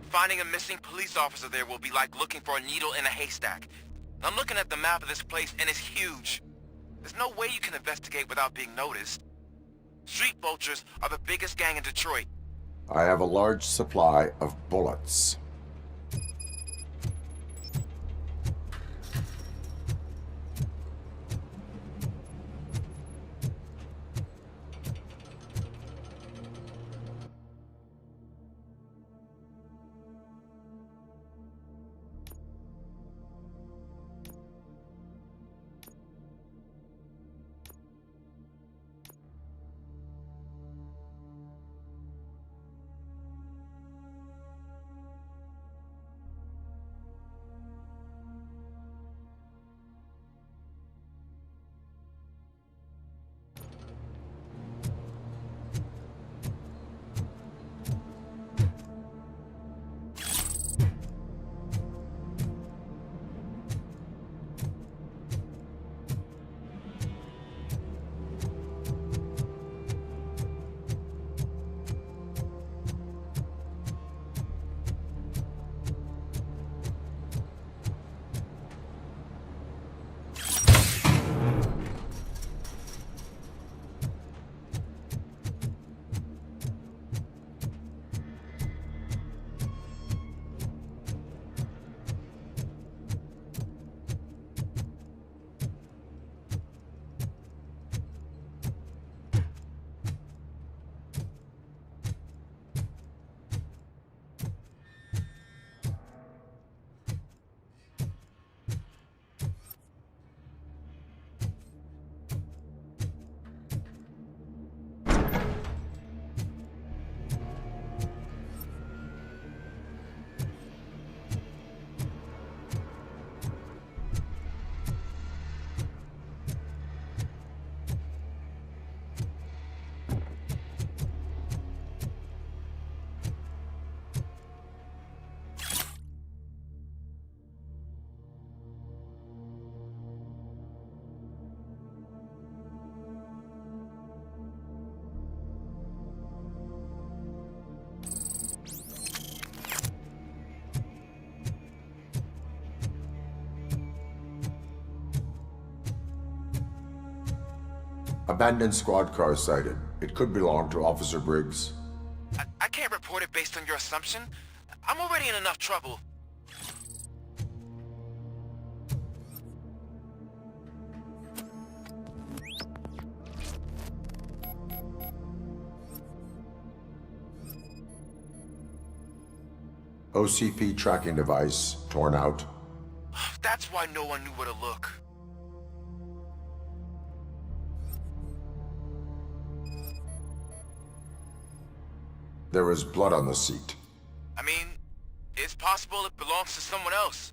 Finding a missing police officer there will be like looking for a needle in a haystack. I'm looking at the map of this place and it's huge. There's no way you can investigate without being noticed. Street vultures are the biggest gang in Detroit. I have a large supply of bullets. Abandoned squad car sighted. It could belong to Officer Briggs. I can't report it based on your assumption. I'm already in enough trouble. OCP tracking device torn out. That's why no one knew where to look. There was blood on the seat. I mean, it's possible it belongs to someone else.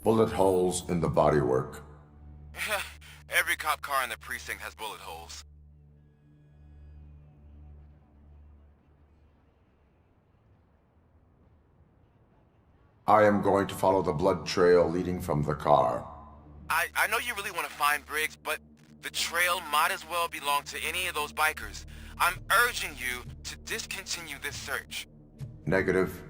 Bullet holes in the bodywork. Every cop car in the precinct has bullet holes. I am going to follow the blood trail leading from the car. I know you really want to find Briggs, but the trail might as well belong to any of those bikers. I'm urging you to discontinue this search. Negative.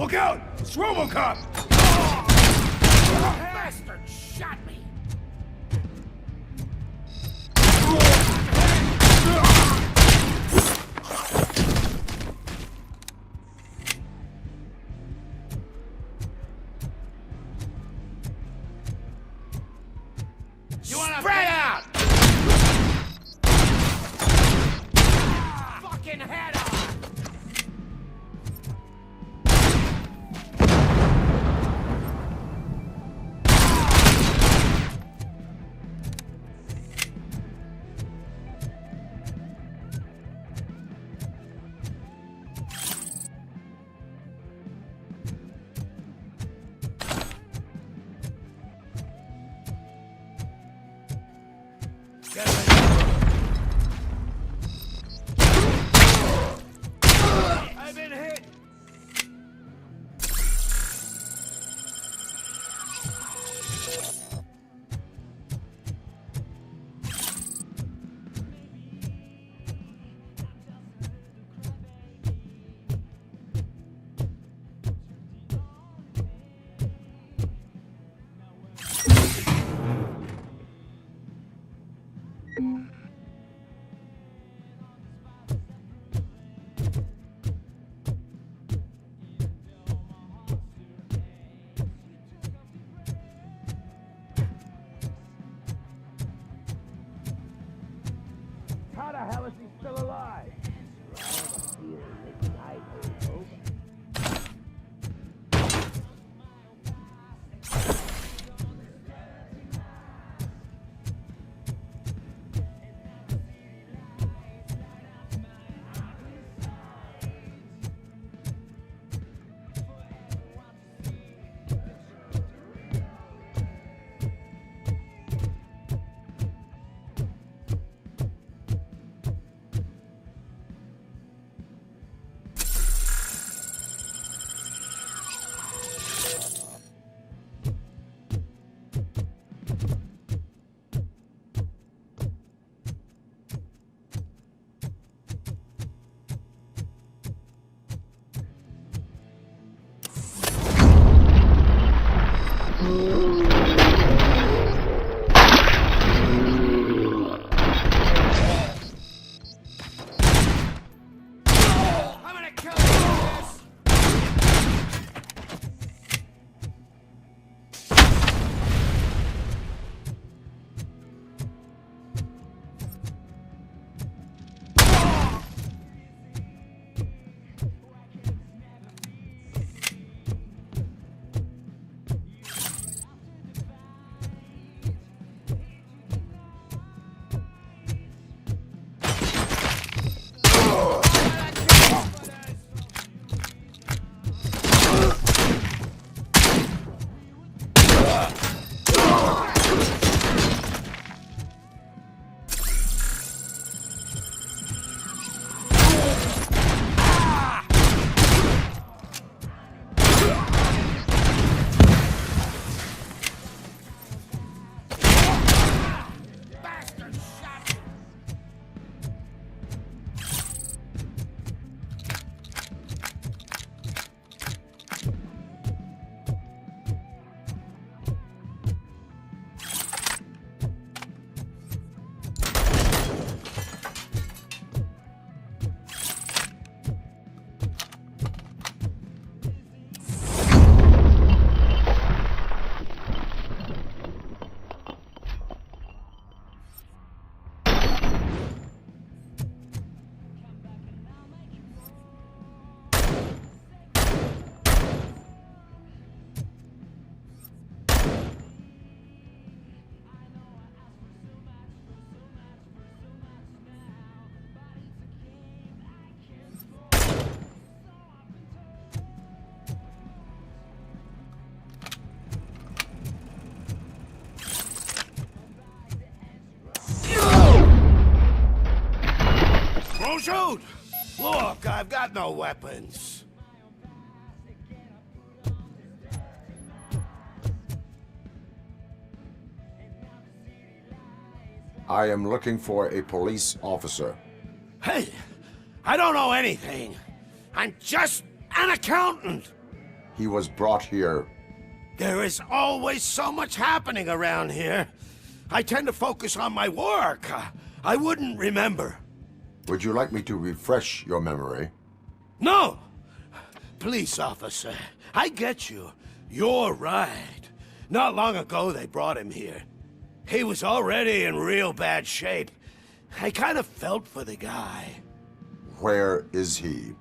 Look out! It's RoboCop! Bastard shot me! You wanna Spread out! Fucking head on! I've been hit! How the hell is he still alive? I'm gonna kill you! Bastard shot me! Don't shoot! Look, I've got no weapons. I am looking for a police officer. Hey, I don't know anything. I'm just an accountant. He was brought here. There is always so much happening around here. I tend to focus on my work. I wouldn't remember. Would you like me to refresh your memory? No! Police officer, I get you. You're right. Not long ago they brought him here. He was already in real bad shape. I kind of felt for the guy. Where is he?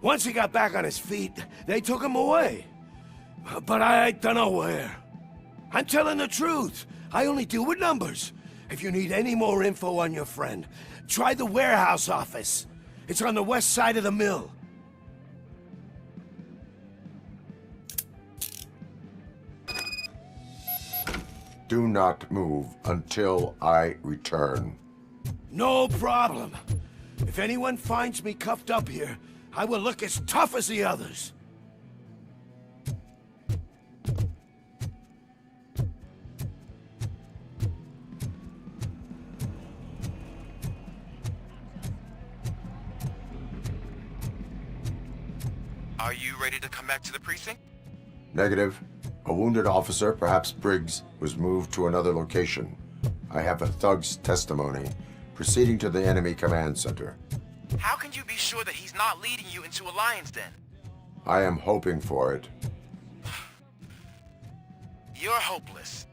Once he got back on his feet, they took him away. But I don't know where. I'm telling the truth. I only deal with numbers. If you need any more info on your friend, try the warehouse office. It's on the west side of the mill. Do not move until I return. No problem. If anyone finds me cuffed up here, I will look as tough as the others. Are you ready to come back to the precinct? Negative. A wounded officer, perhaps Briggs, was moved to another location. I have a thug's testimony, proceeding to the enemy command center. How can you be sure that he's not leading you into a lion's den? I am hoping for it. You're hopeless.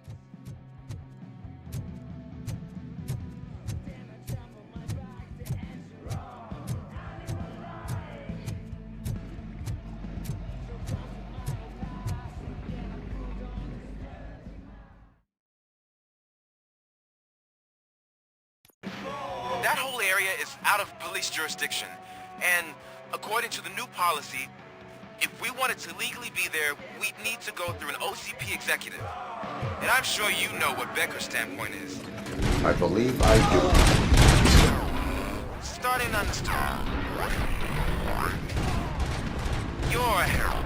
That whole area is out of police jurisdiction, and according to the new policy, if we wanted to legally be there, we'd need to go through an OCP executive. And I'm sure you know what Becker's standpoint is. I believe I do. Starting to understand. You're a hero.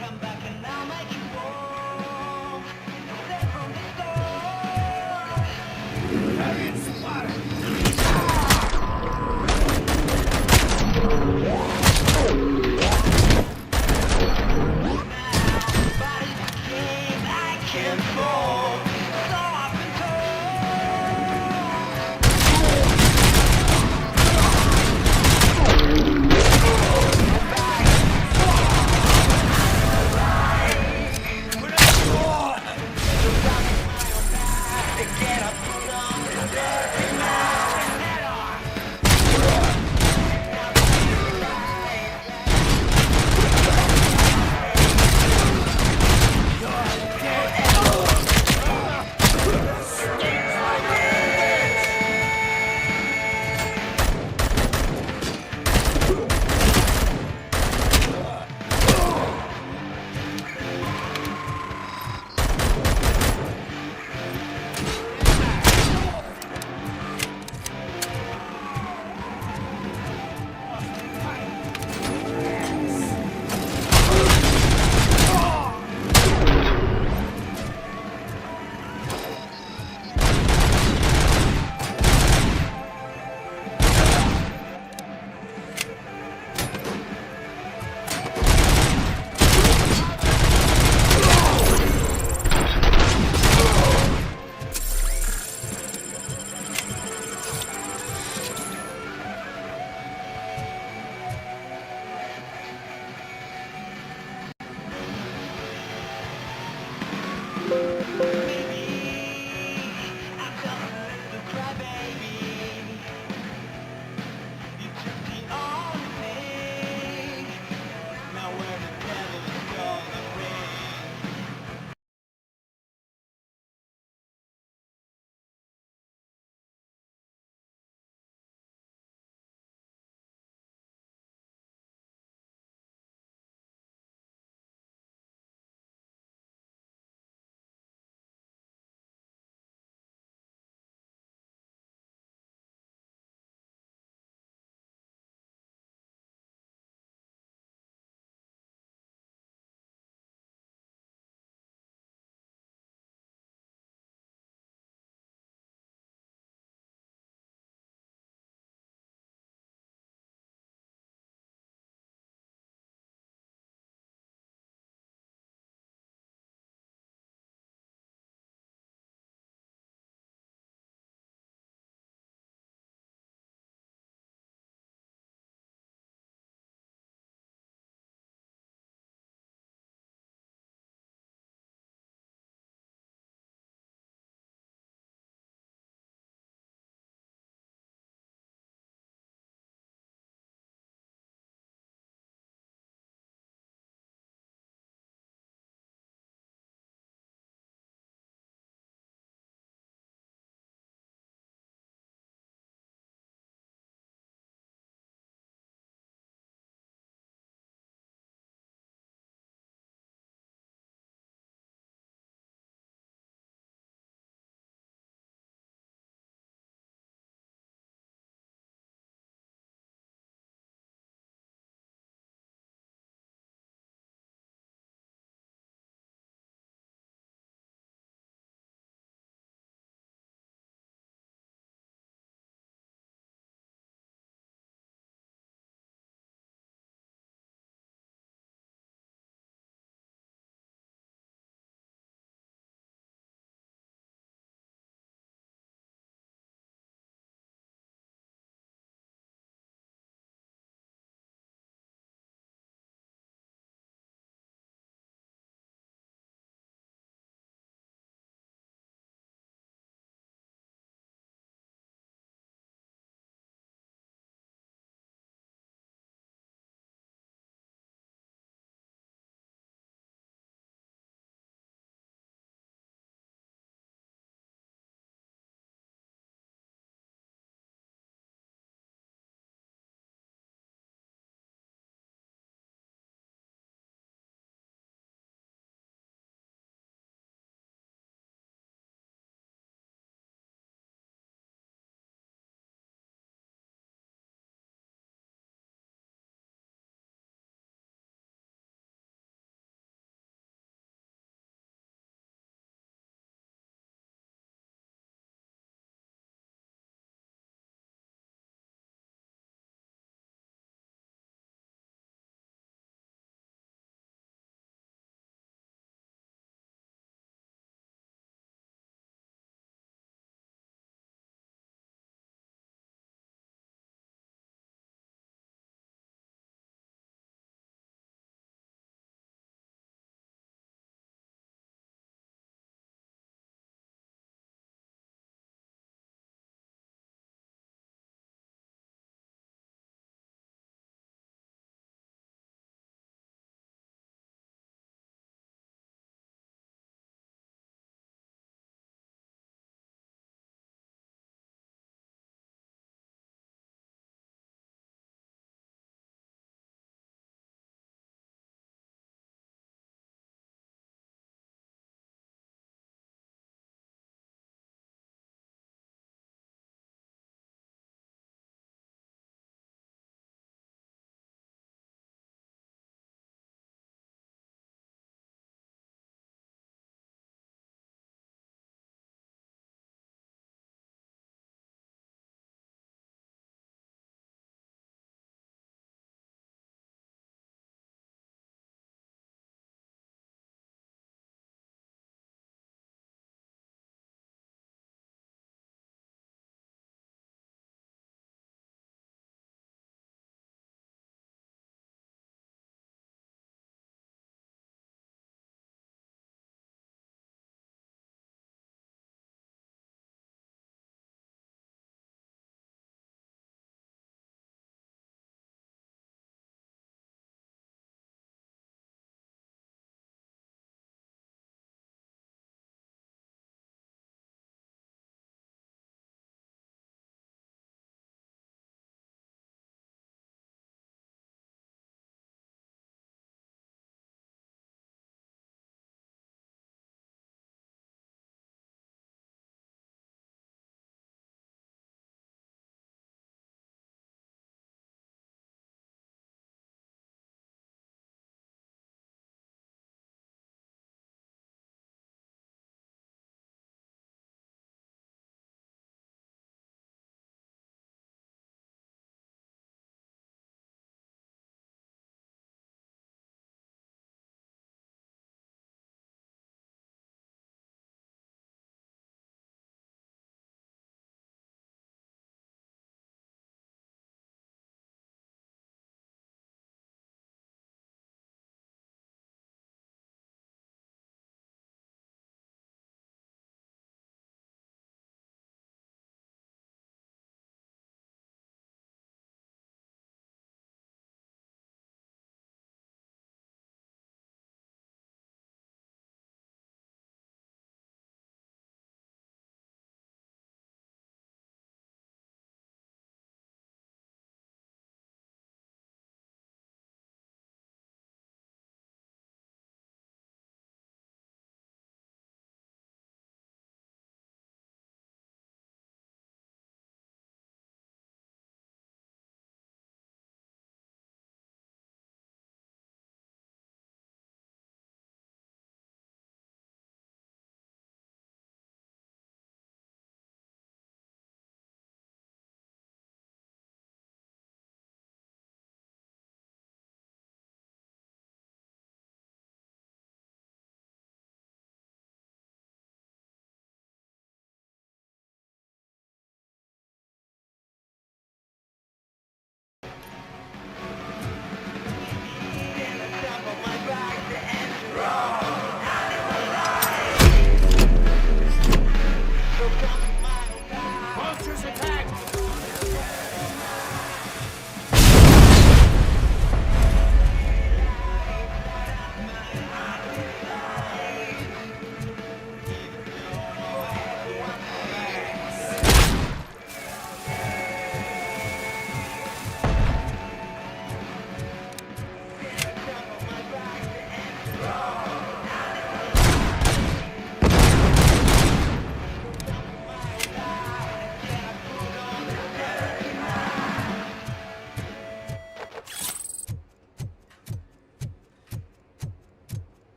Come back and I'll make you walk. Step from the door. Target spotted. Body's a game I can't fall. So I've been told.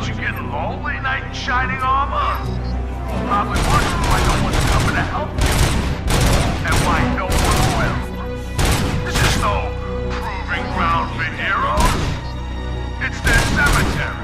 What, you getting lonely, knight in shining armor? Probably wondering why no one's coming to help you. And why no one will. This is no proving ground for heroes. It's their cemetery.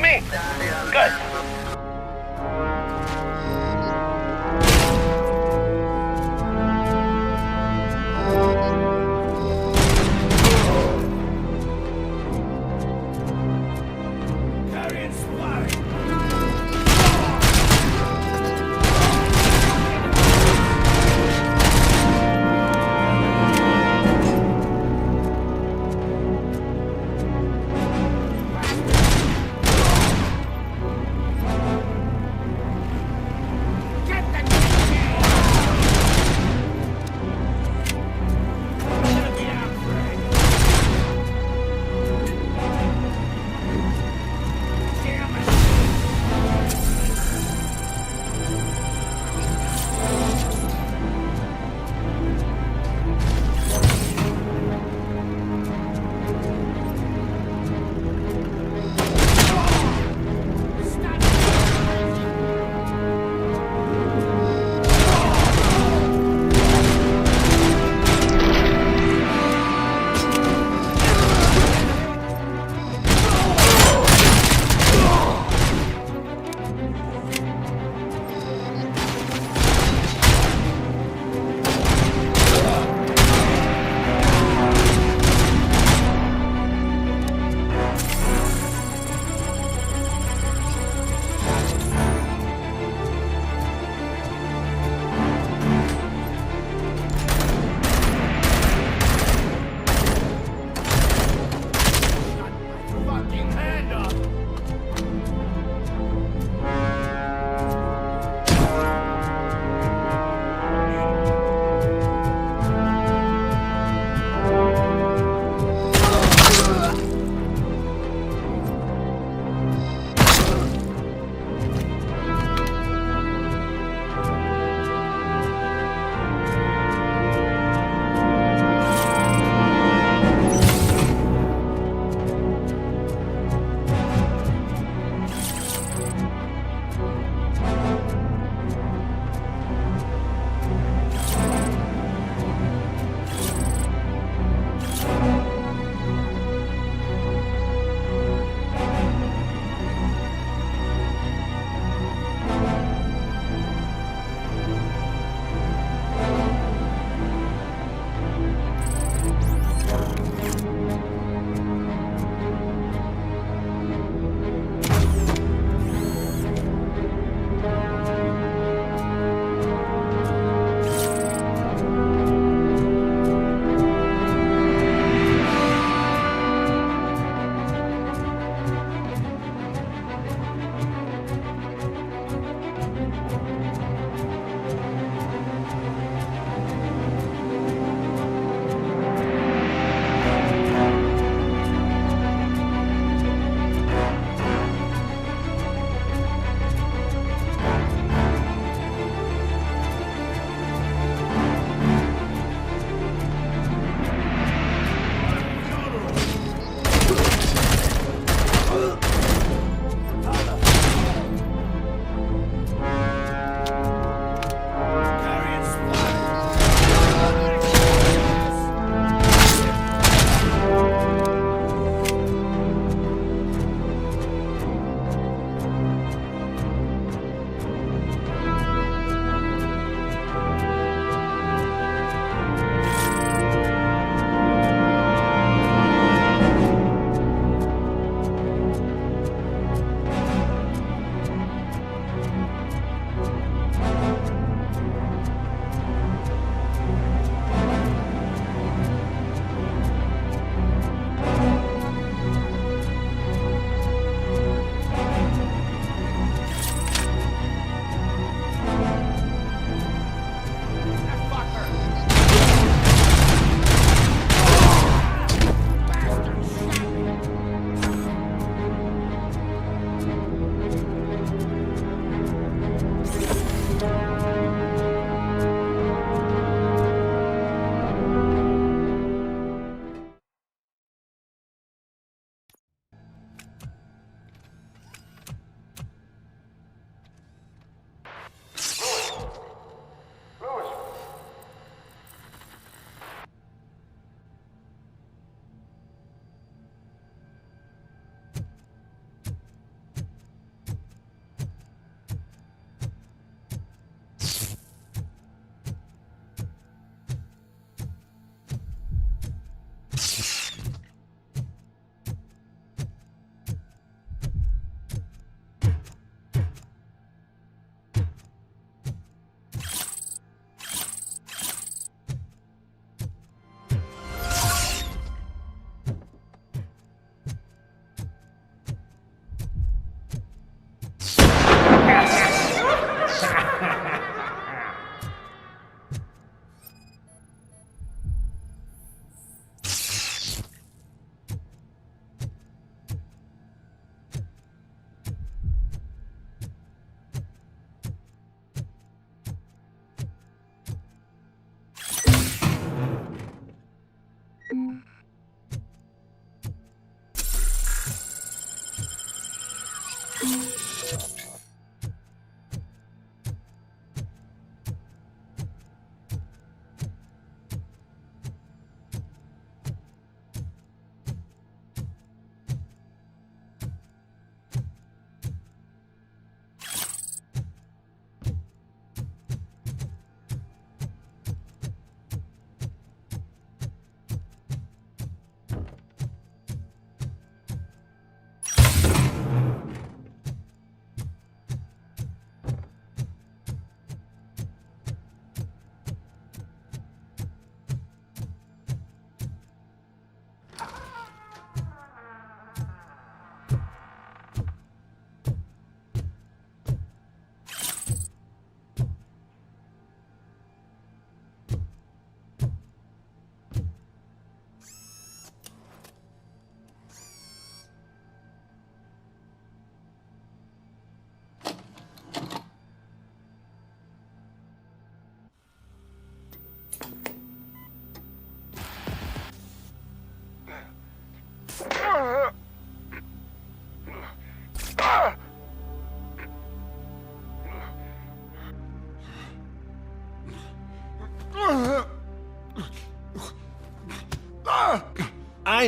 Me? Good.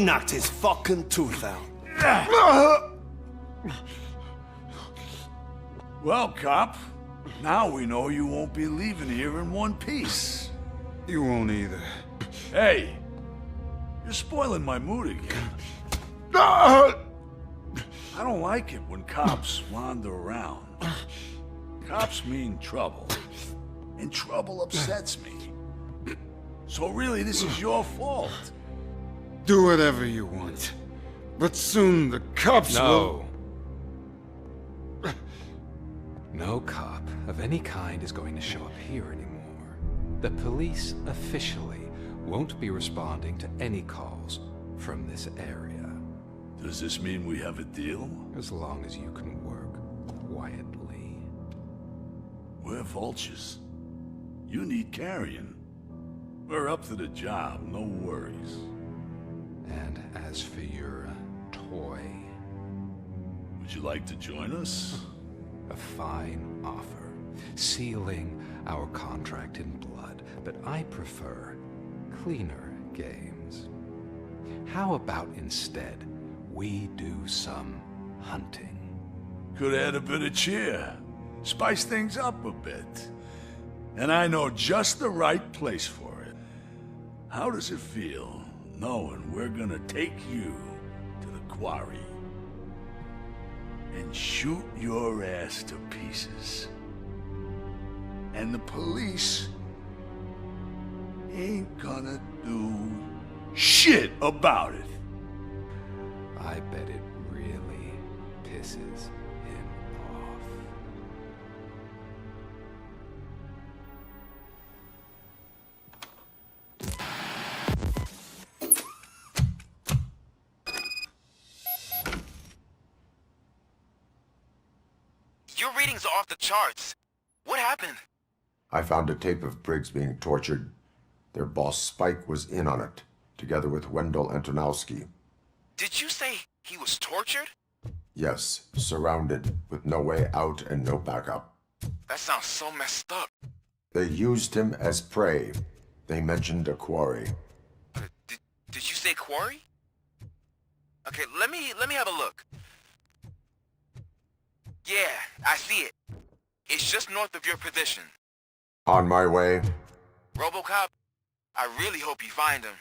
knocked his fucking tooth out. Well, cop, now we know you won't be leaving here in one piece. You won't either. Hey, you're spoiling my mood again. I don't like it when cops wander around. Cops mean trouble, and trouble upsets me. So really, this is your fault. Do whatever you want. But soon the cops will... No cop of any kind is going to show up here anymore. The police officially won't be responding to any calls from this area. Does this mean we have a deal? As long as you can work quietly. We're vultures. You need carrion. We're up to the job, no worries. And as for your toy, Would you like to join us? a fine offer, sealing our contract in blood, but I prefer cleaner games. How about instead we do some hunting? Could add a bit of cheer. Spice things up a bit. And I know just the right place for it. How does it feel knowing we're gonna take you to the quarry and shoot your ass to pieces? And the police ain't gonna do shit about it. I bet it really pisses him off. Your readings are off the charts. What happened? I found a tape of Briggs being tortured. Their boss Spike was in on it, together with Wendell Antonowski. Did you say he was tortured? Yes, surrounded, with no way out and no backup. That sounds so messed up. They used him as prey. They mentioned a quarry. Did you say quarry? Okay, let me have a look. Yeah, I see it. It's just north of your position. On my way. RoboCop, I really hope you find him.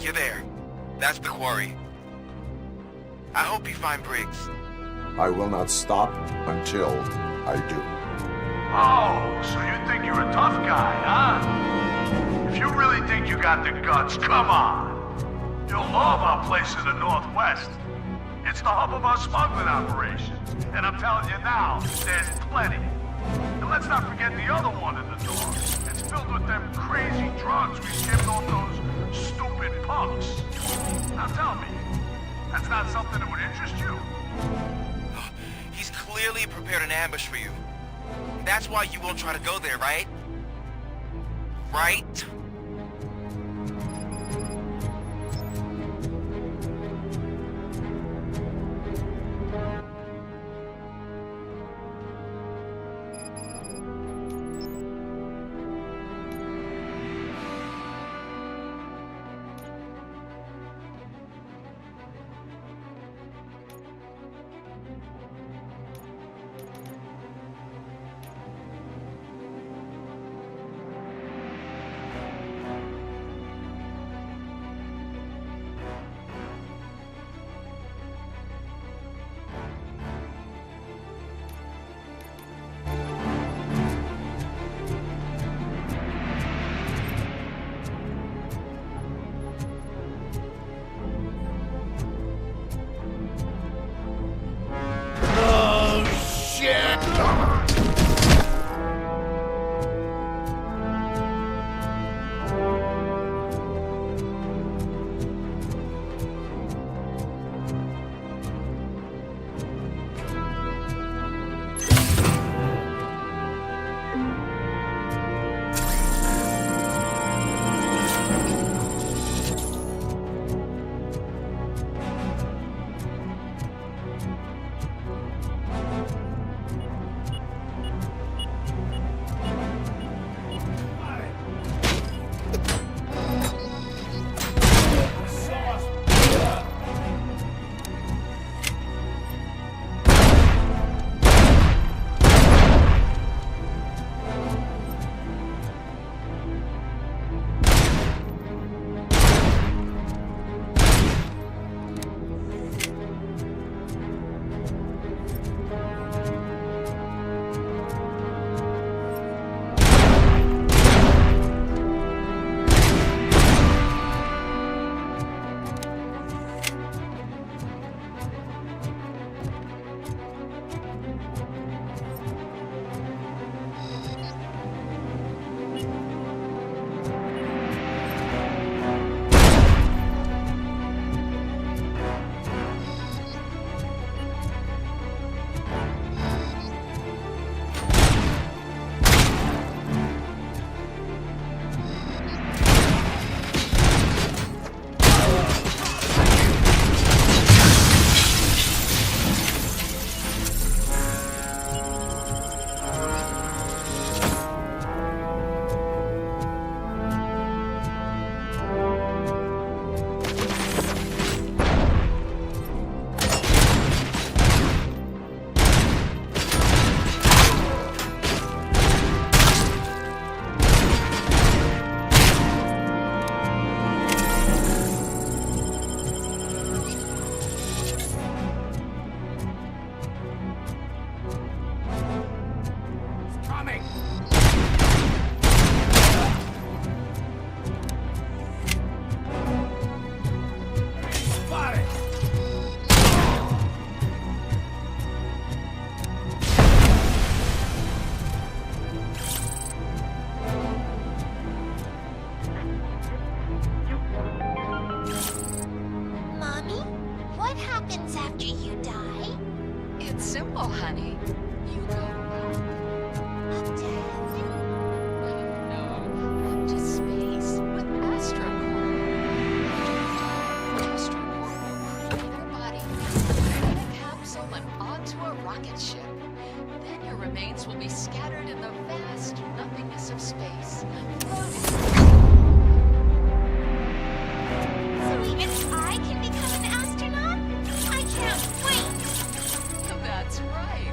You're there. That's the quarry. I hope you find Briggs. I will not stop until I do. Oh, so you think you're a tough guy, huh? If you really think you got the guts, come on. You'll love our place in the Northwest. It's the hub of our smuggling operations. And I'm telling you now, there's plenty. And let's not forget the other one in the door. It's filled with them crazy drugs we skipped off those stupid punks. Now tell me, that's not something that would interest you? He's clearly prepared an ambush for you. That's why you won't try to go there, right? Right? simple, honey. You go up to heaven? No, up to space with AstroCorp. AstroCorp will create your body in a capsule and onto a rocket ship. Then your remains will be scattered in the vast nothingness of space. So even I can become an astronaut? I can't wait! That's right.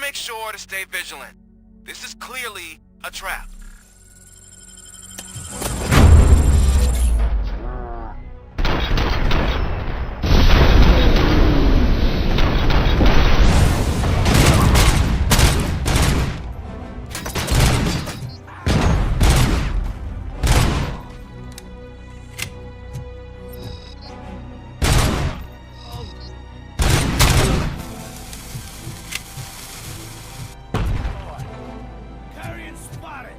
make sure to stay vigilant. This is clearly a trap. Carrion spotted!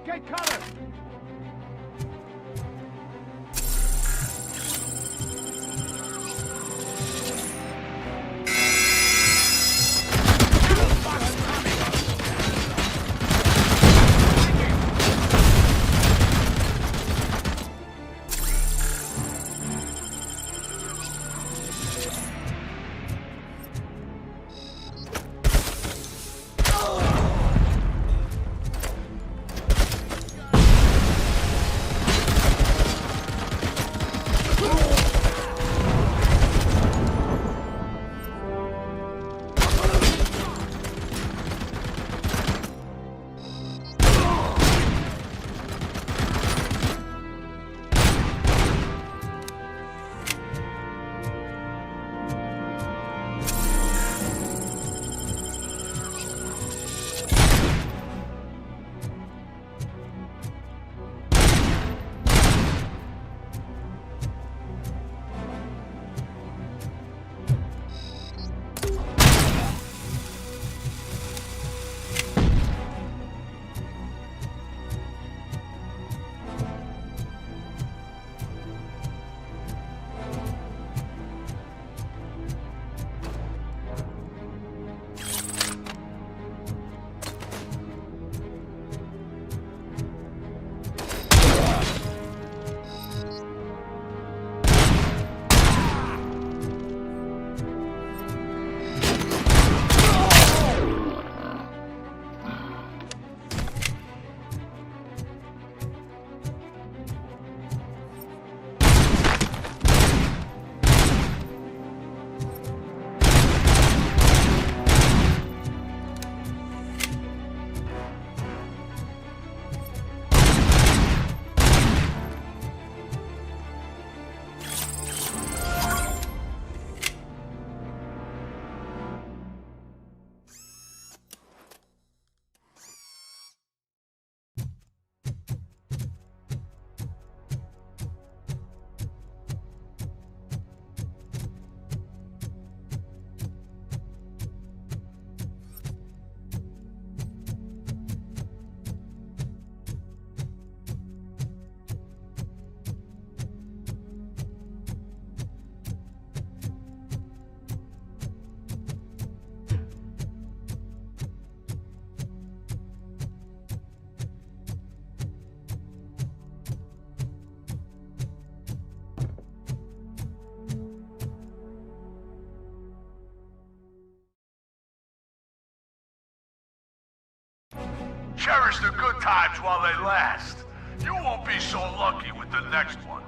Get cover! Cherish the good times while they last. You won't be so lucky with the next one.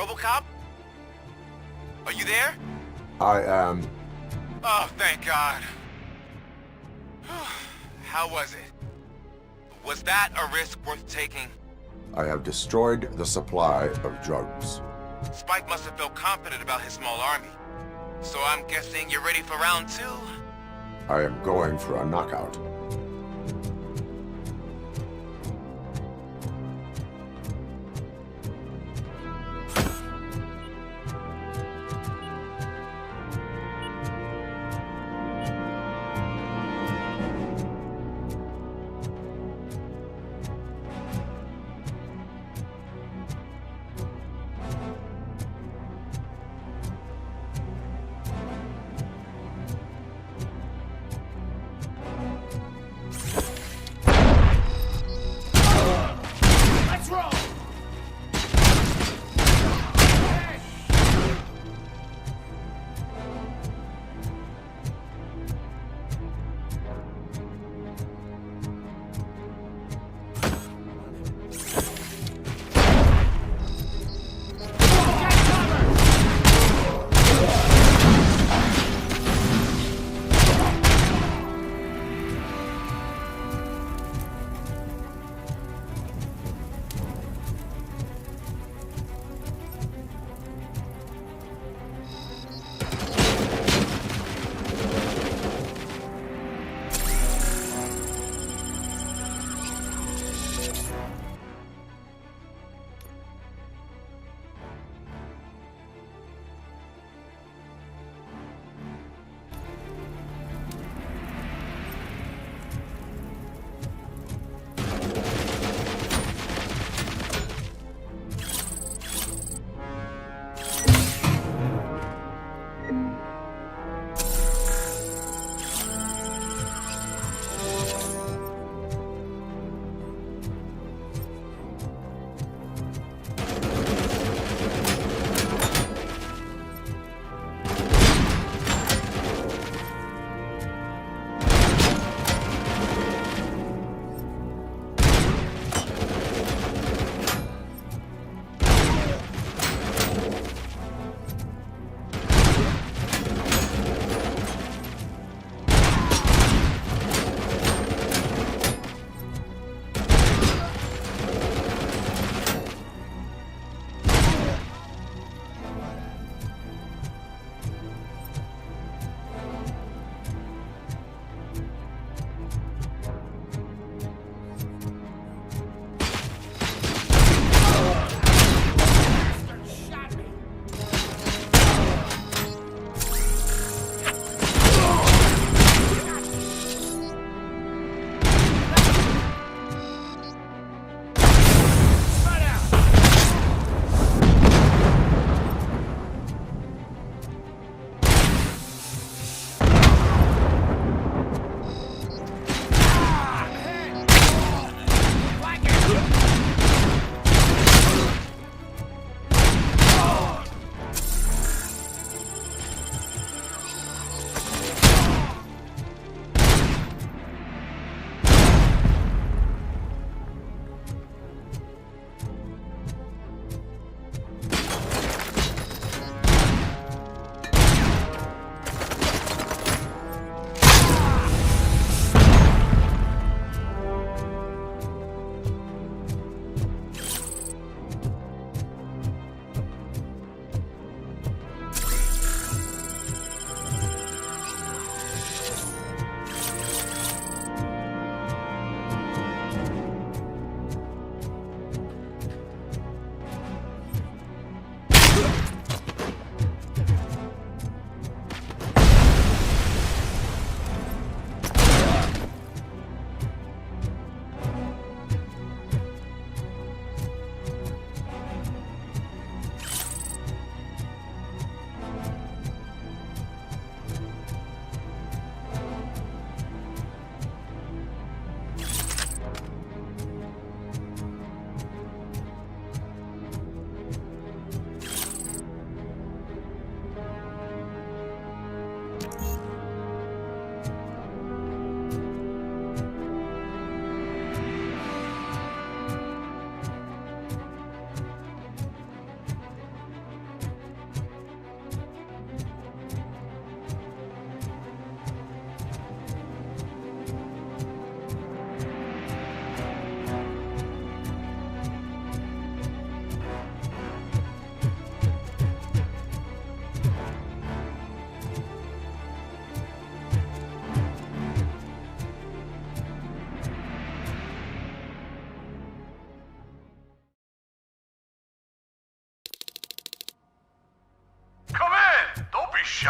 RoboCop? Are you there? I am. Oh, thank God. How was it? Was that a risk worth taking? I have destroyed the supply of drugs. Spike must have felt confident about his small army. So I'm guessing you're ready for round 2? I am going for a knockout.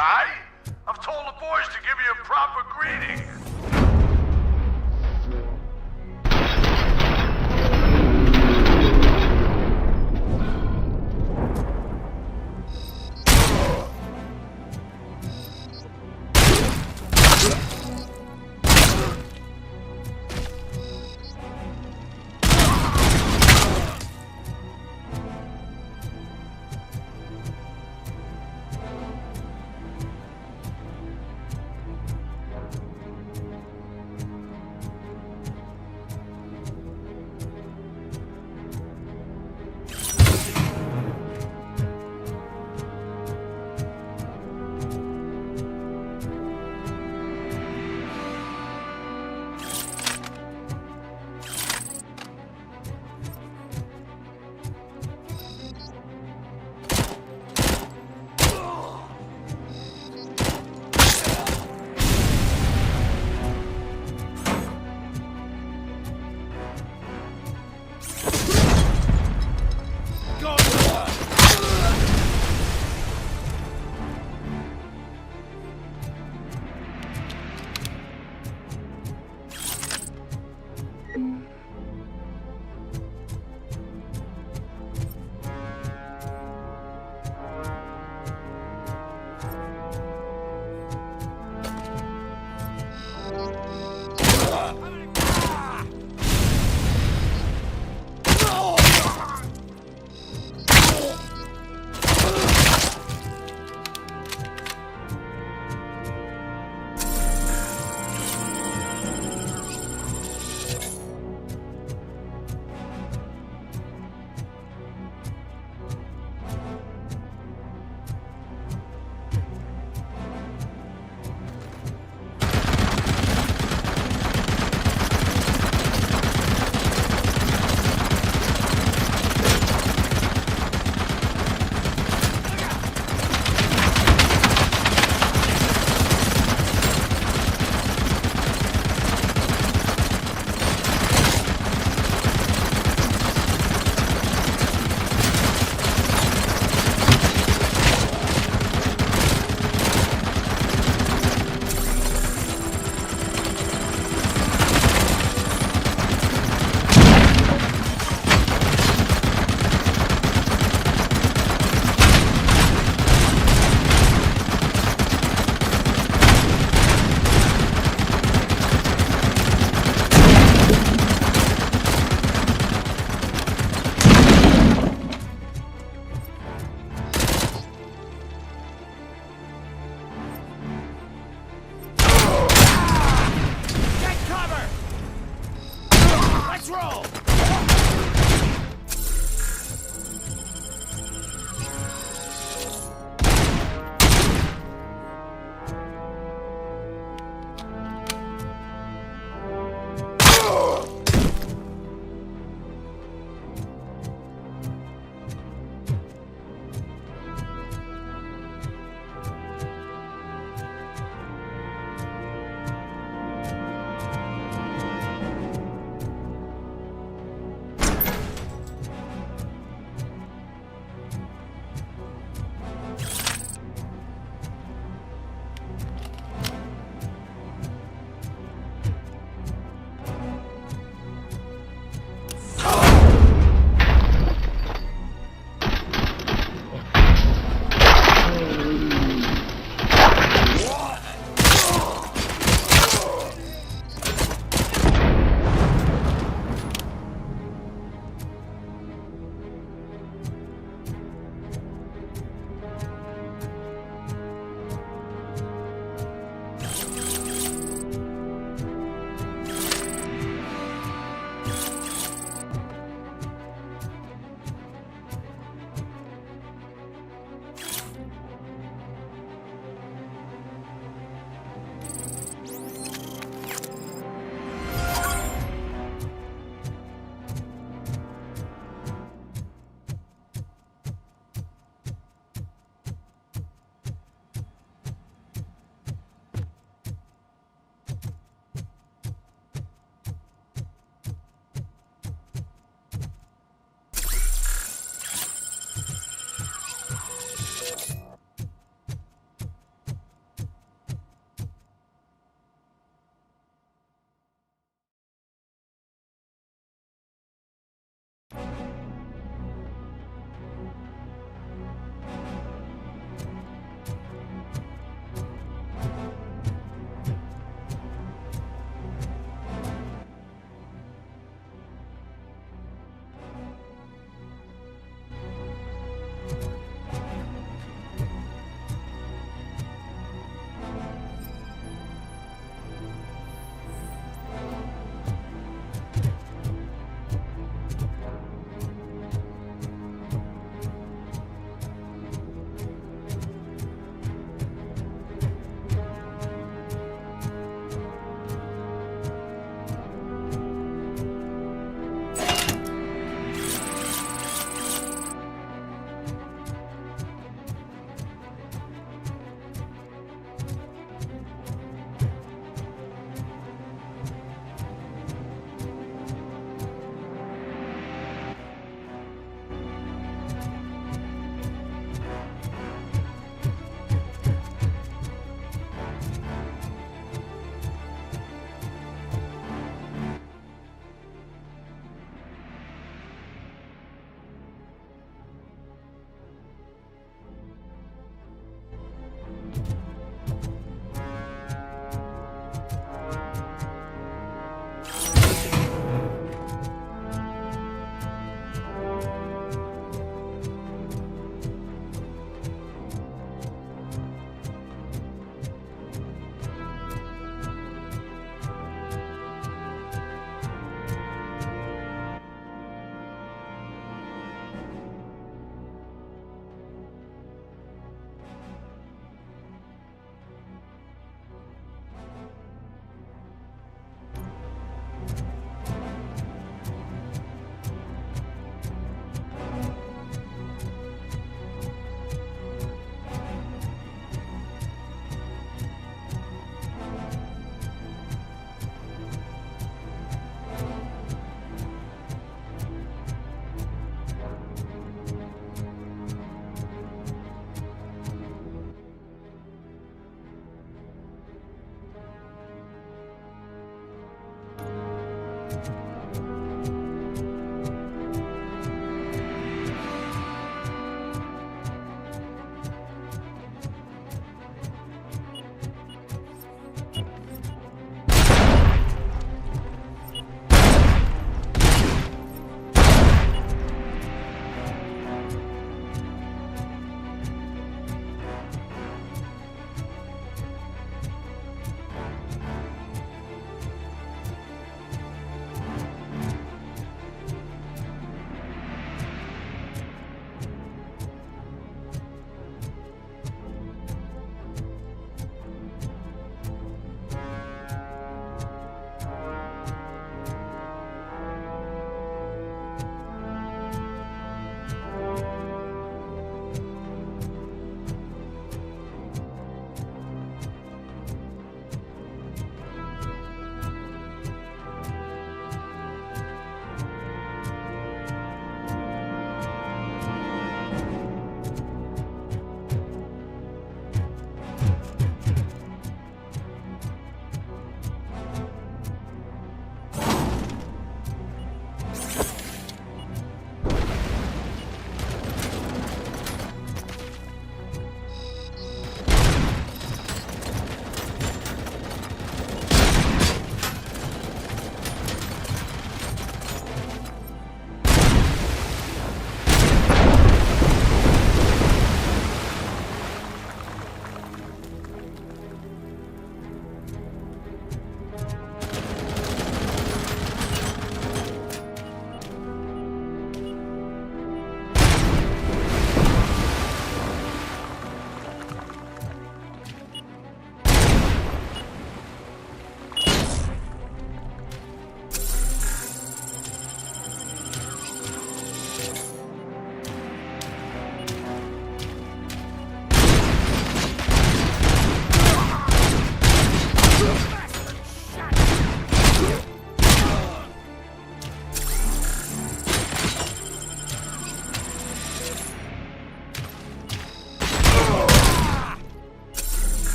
shy? I've told the boys to give you a proper greeting.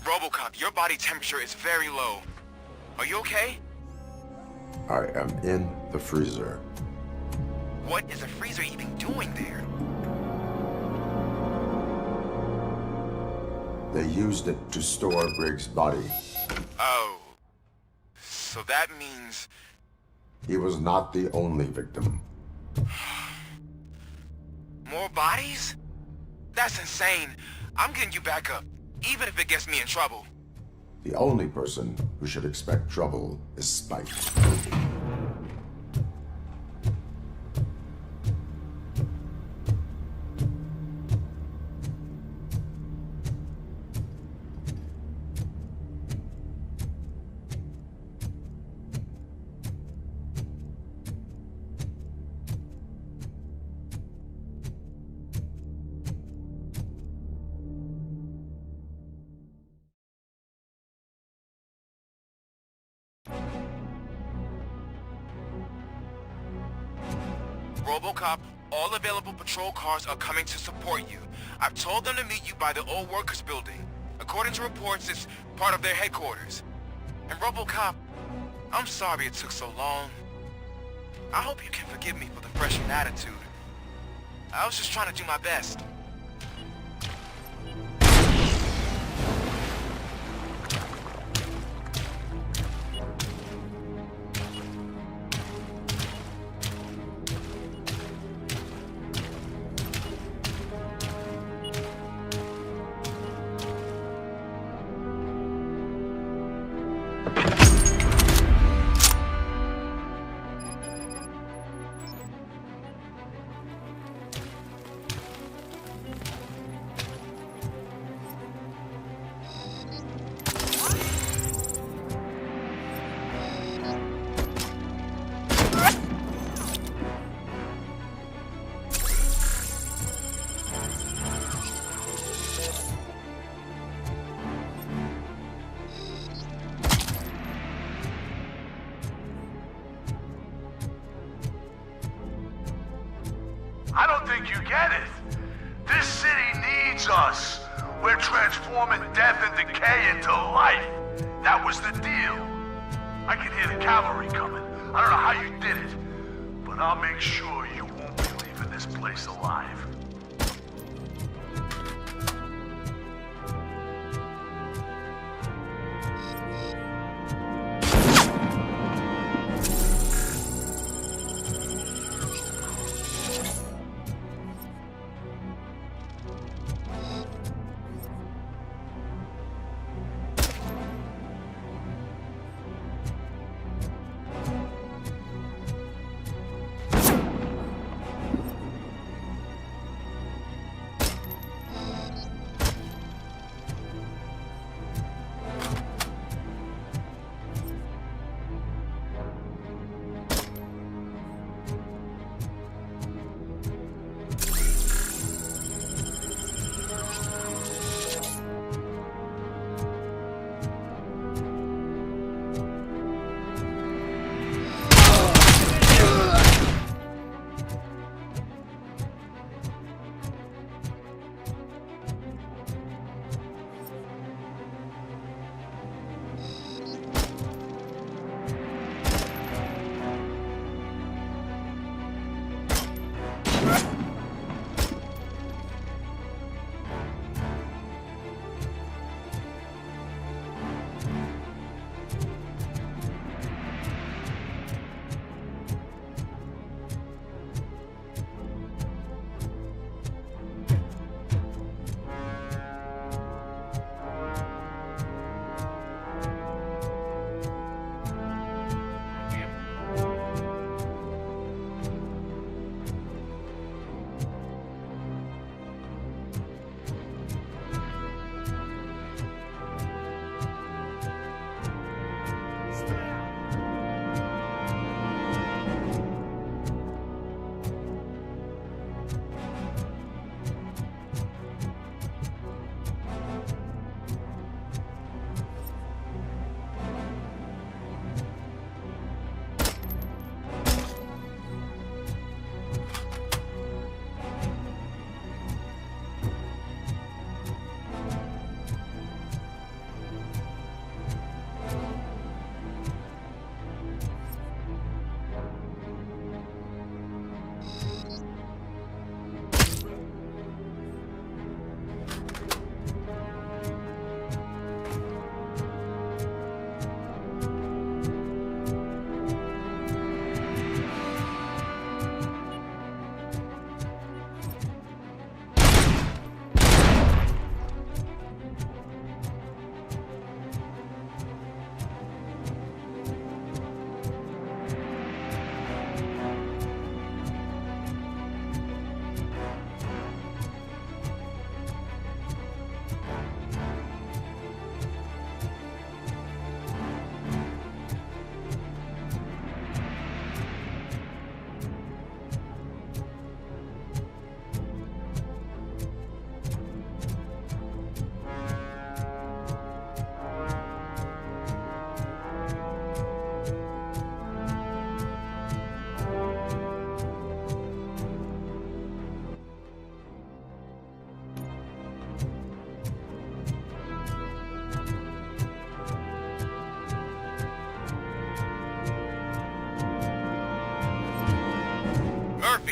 RoboCop, your body temperature is very low. Are you okay? I am in the freezer. What is a freezer even doing there? They used it to store Briggs' body. Oh. So that means... He was not the only victim. More bodies? That's insane. I'm getting you back up, even if it gets me in trouble. The only person who should expect trouble is Spike. RoboCop, all available patrol cars are coming to support you. I've told them to meet you by the old workers building. According to reports, it's part of their headquarters. And RoboCop, I'm sorry it took so long. I hope you can forgive me for the freshman attitude. I was just trying to do my best. I don't think you get it. This city needs us. We're transforming death and decay into life. That was the deal. I can hear the cavalry coming. I don't know how you did it, but I'll make sure you won't be leaving this place alive.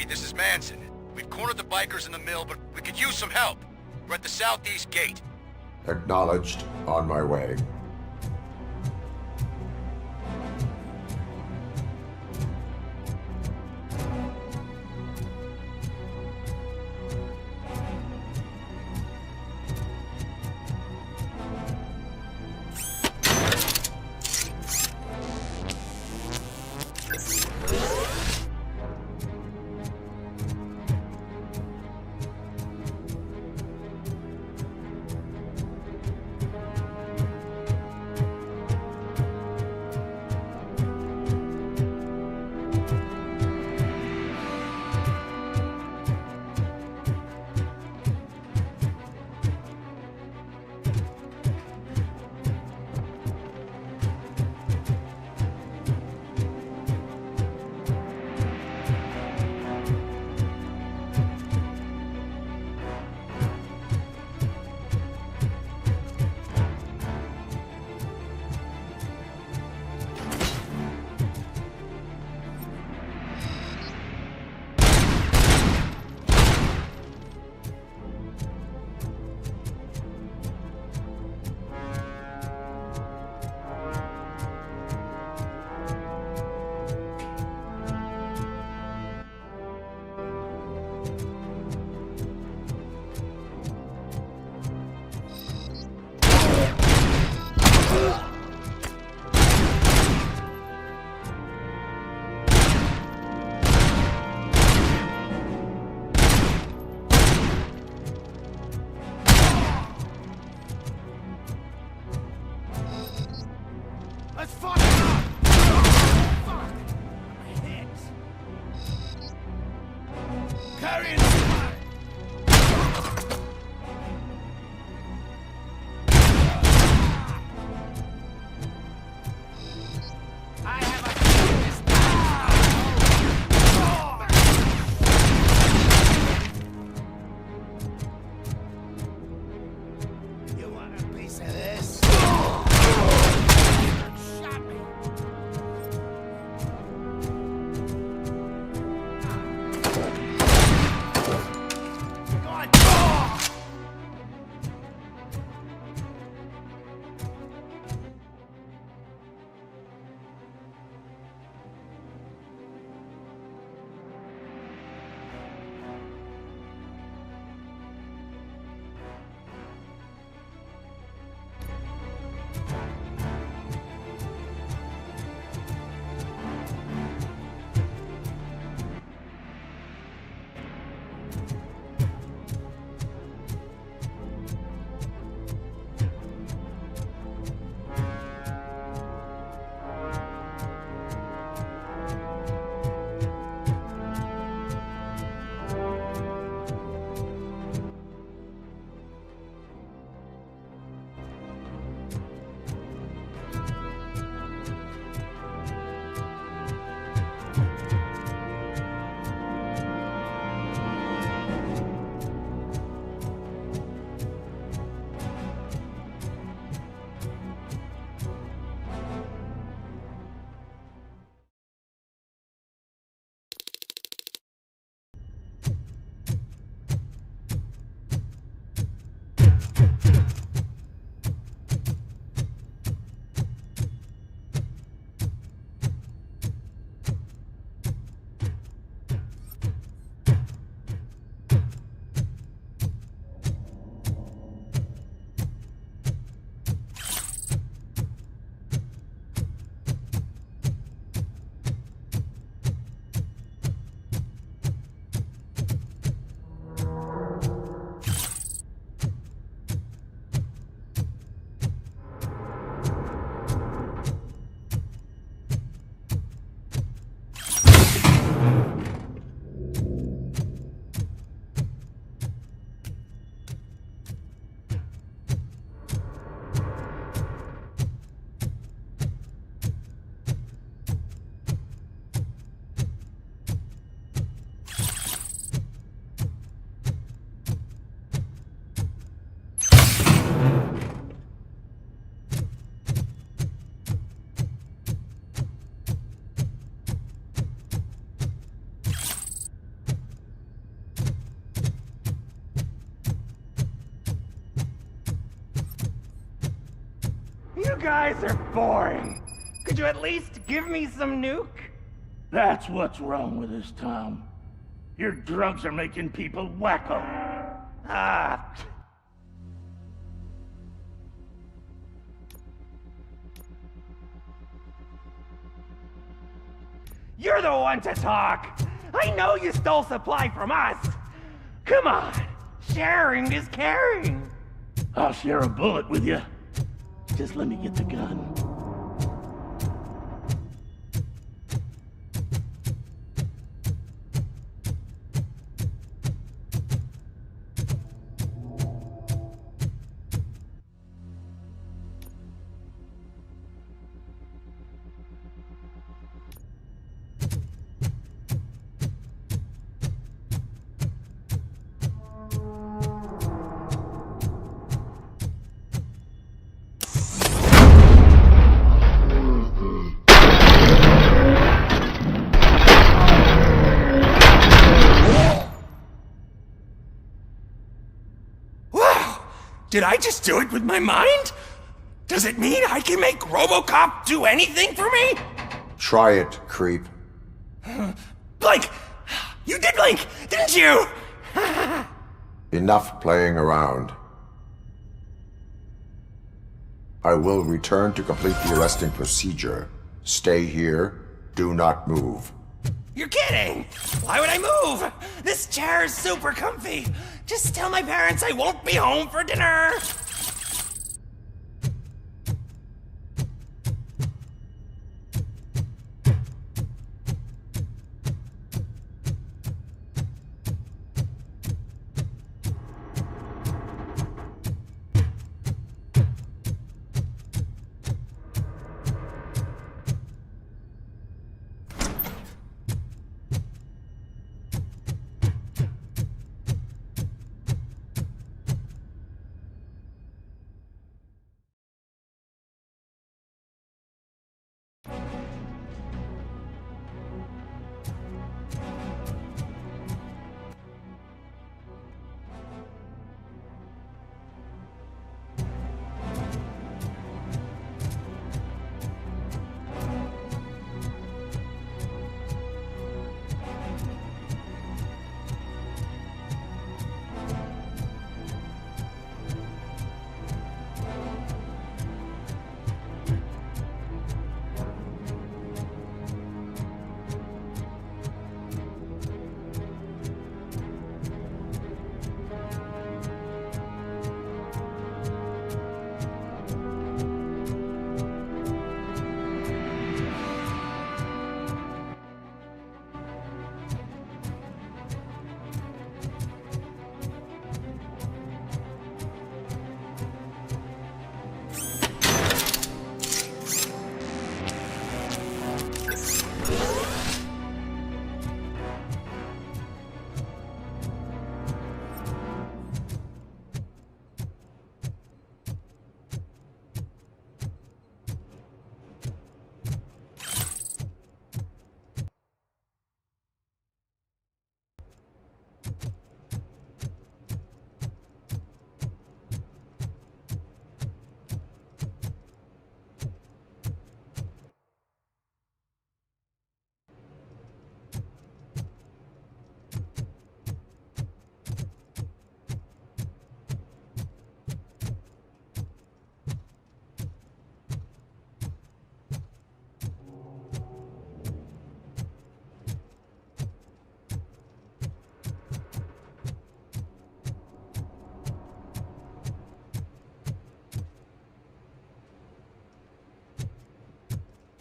this is Manson. We've cornered the bikers in the mill, but we could use some help. We're at the southeast gate. Acknowledged. On my way. Let's fuck it up! Fuck! My hit! Carry it inside! I have a gun this time! You want a piece of this? Shot me! guys are boring. Could you at least give me some nuke? That's what's wrong with this town. Your drugs are making people wacko. Ah. You're the one to talk. I know you stole supply from us. Come on, sharing is caring. I'll share a bullet with you. Just let me get the gun. Did I just do it with my mind? Does it mean I can make RoboCop do anything for me? Try it, creep. Blink! You did blink, didn't you? Enough playing around. I will return to complete the arresting procedure. Stay here. Do not move. You're kidding! Why would I move? This chair is super comfy. Just tell my parents I won't be home for dinner.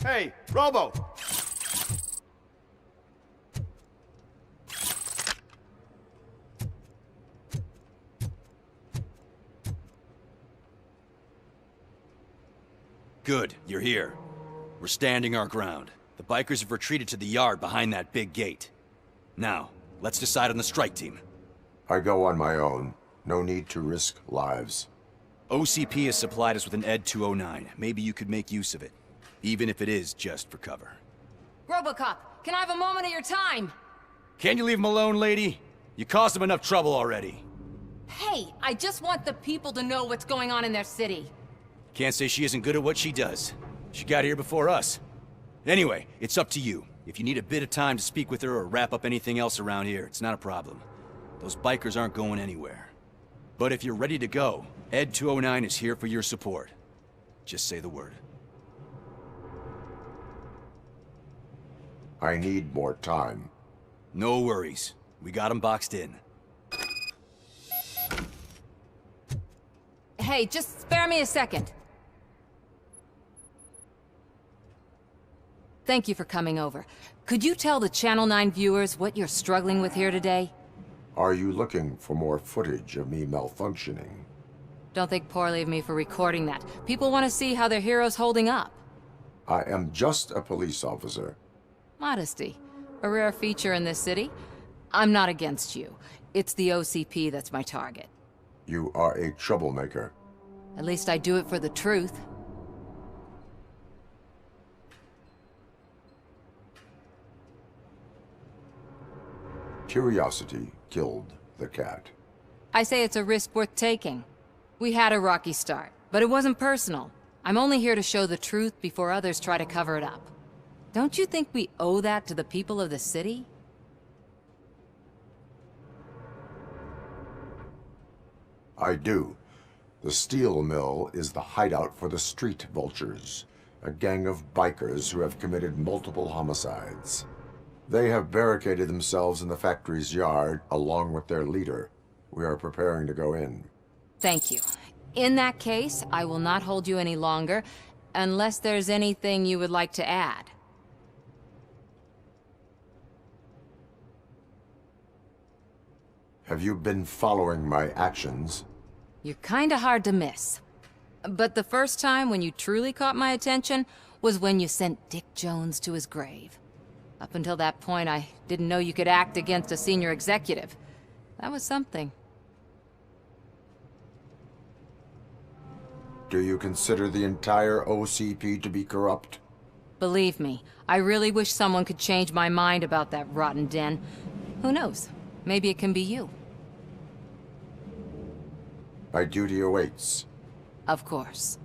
Hey, Robo! Good, you're here. We're standing our ground. The bikers have retreated to the yard behind that big gate. Now, let's decide on the strike team. I go on my own. No need to risk lives. OCP has supplied us with an ED 209. Maybe you could make use of it. Even if it is just for cover. RoboCop, can I have a moment of your time? Can you leave him alone, lady? You caused him enough trouble already. Hey, I just want the people to know what's going on in their city. Can't say she isn't good at what she does. She got here before us. Anyway, it's up to you. If you need a bit of time to speak with her or wrap up anything else around here, it's not a problem. Those bikers aren't going anywhere. But if you're ready to go, Ed 209 is here for your support. Just say the word. I need more time. No worries. We got him boxed in. Hey, just spare me a second. Thank you for coming over. Could you tell the Channel 9 viewers what you're struggling with here today? Are you looking for more footage of me malfunctioning? Don't think poorly of me for recording that. People want to see how their hero's holding up. I am just a police officer. Modesty. A rare feature in this city. I'm not against you. It's the OCP that's my target. You are a troublemaker. At least I do it for the truth. Curiosity killed the cat. I say it's a risk worth taking. We had a rocky start, but it wasn't personal. I'm only here to show the truth before others try to cover it up. Don't you think we owe that to the people of the city? I do. The steel mill is the hideout for the street vultures, a gang of bikers who have committed multiple homicides. They have barricaded themselves in the factory's yard, along with their leader. We are preparing to go in. Thank you. In that case, I will not hold you any longer, unless there's anything you would like to add. Have you been following my actions? You're kinda hard to miss. But the first time when you truly caught my attention was when you sent Dick Jones to his grave. Up until that point, I didn't know you could act against a senior executive. That was something. Do you consider the entire OCP to be corrupt? Believe me, I really wish someone could change my mind about that rotten den. Who knows? Maybe it can be you. My duty awaits. Of course.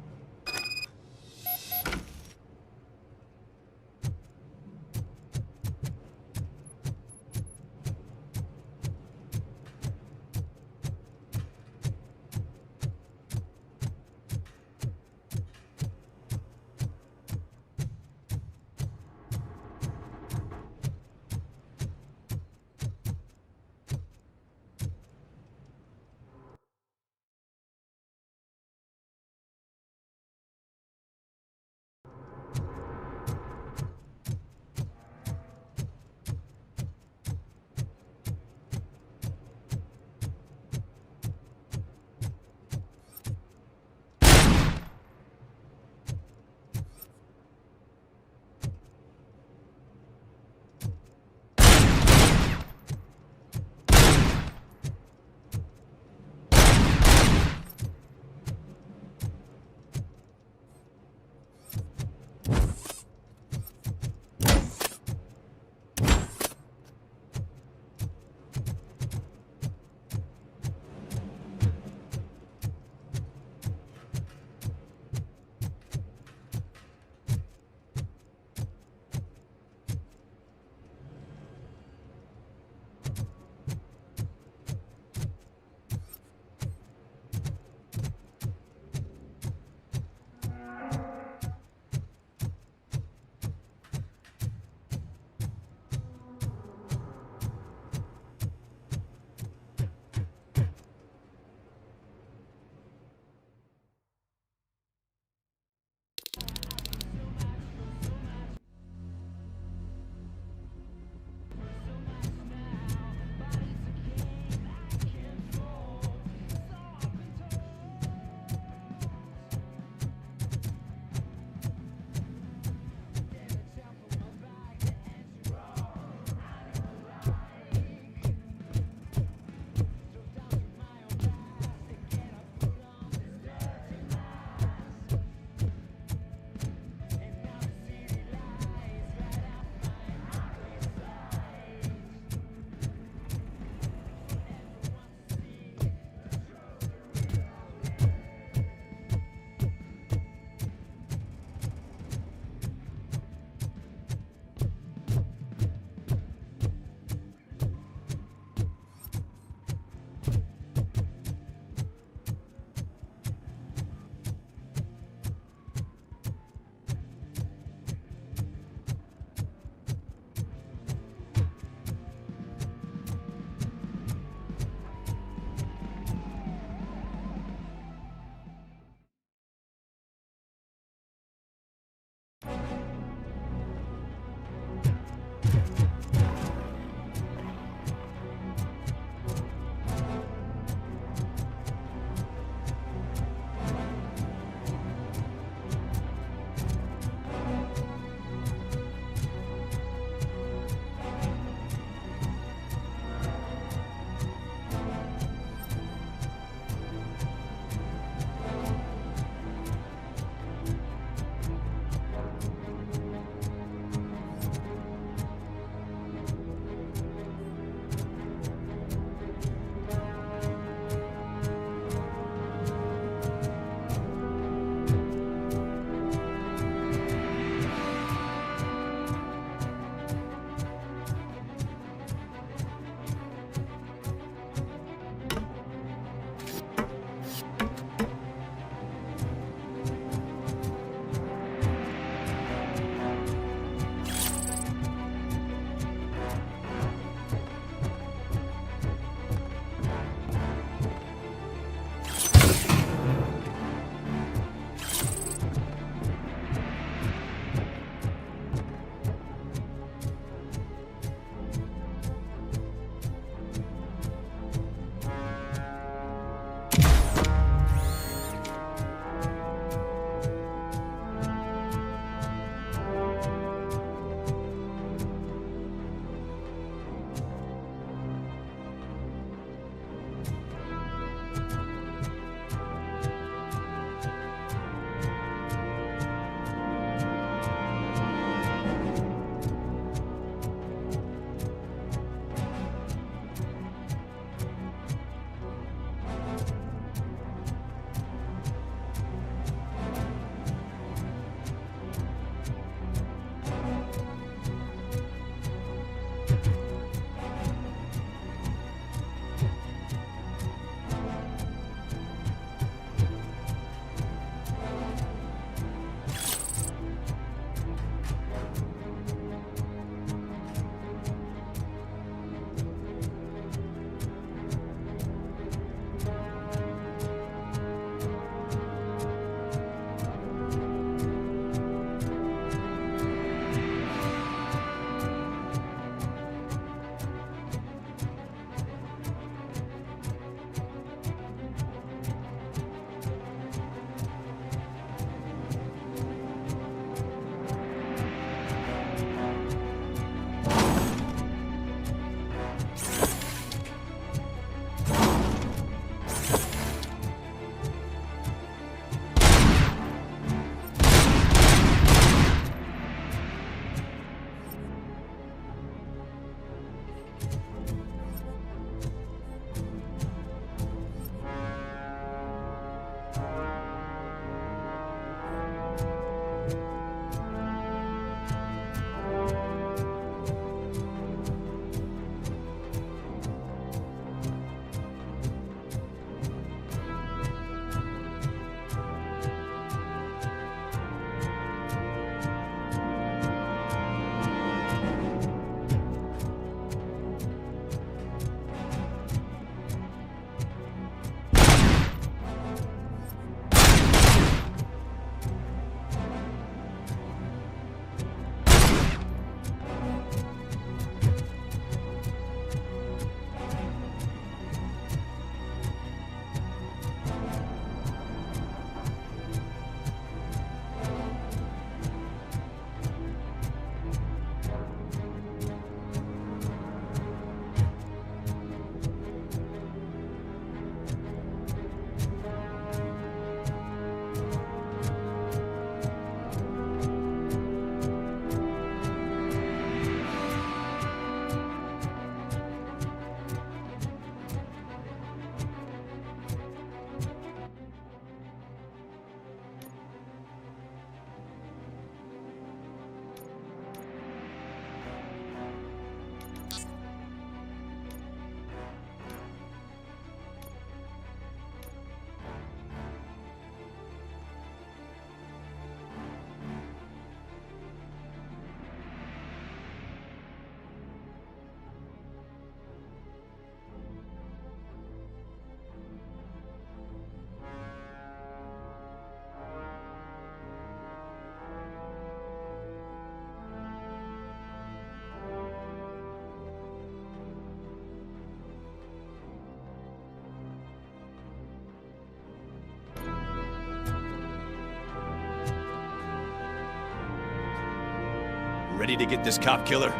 Ready to get this cop killer?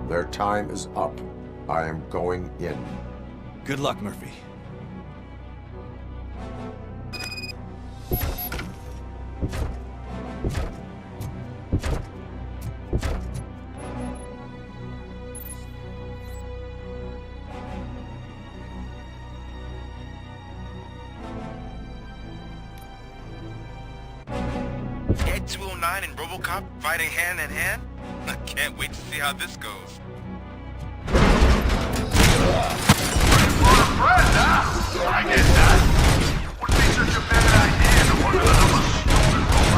Their time is up. I am going in. Good luck, Murphy. Ed 209 and RoboCop fighting hand in hand? I can't wait to see how this goes. I get that. Wouldn't be such a bad idea to work with a stupid robot.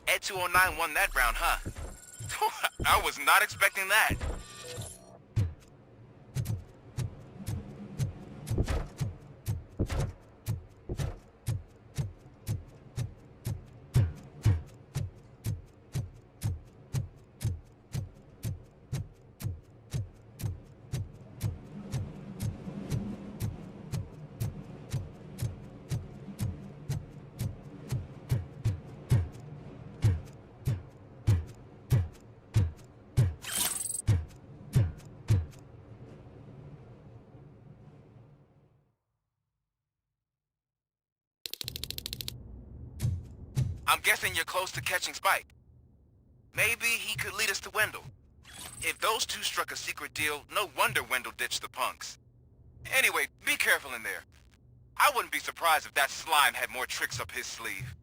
Ed 209 won that round, huh? I was not expecting that. I'm guessing you're close to catching Spike. Maybe he could lead us to Wendell. If those two struck a secret deal, no wonder Wendell ditched the punks. Anyway, be careful in there. I wouldn't be surprised if that slime had more tricks up his sleeve.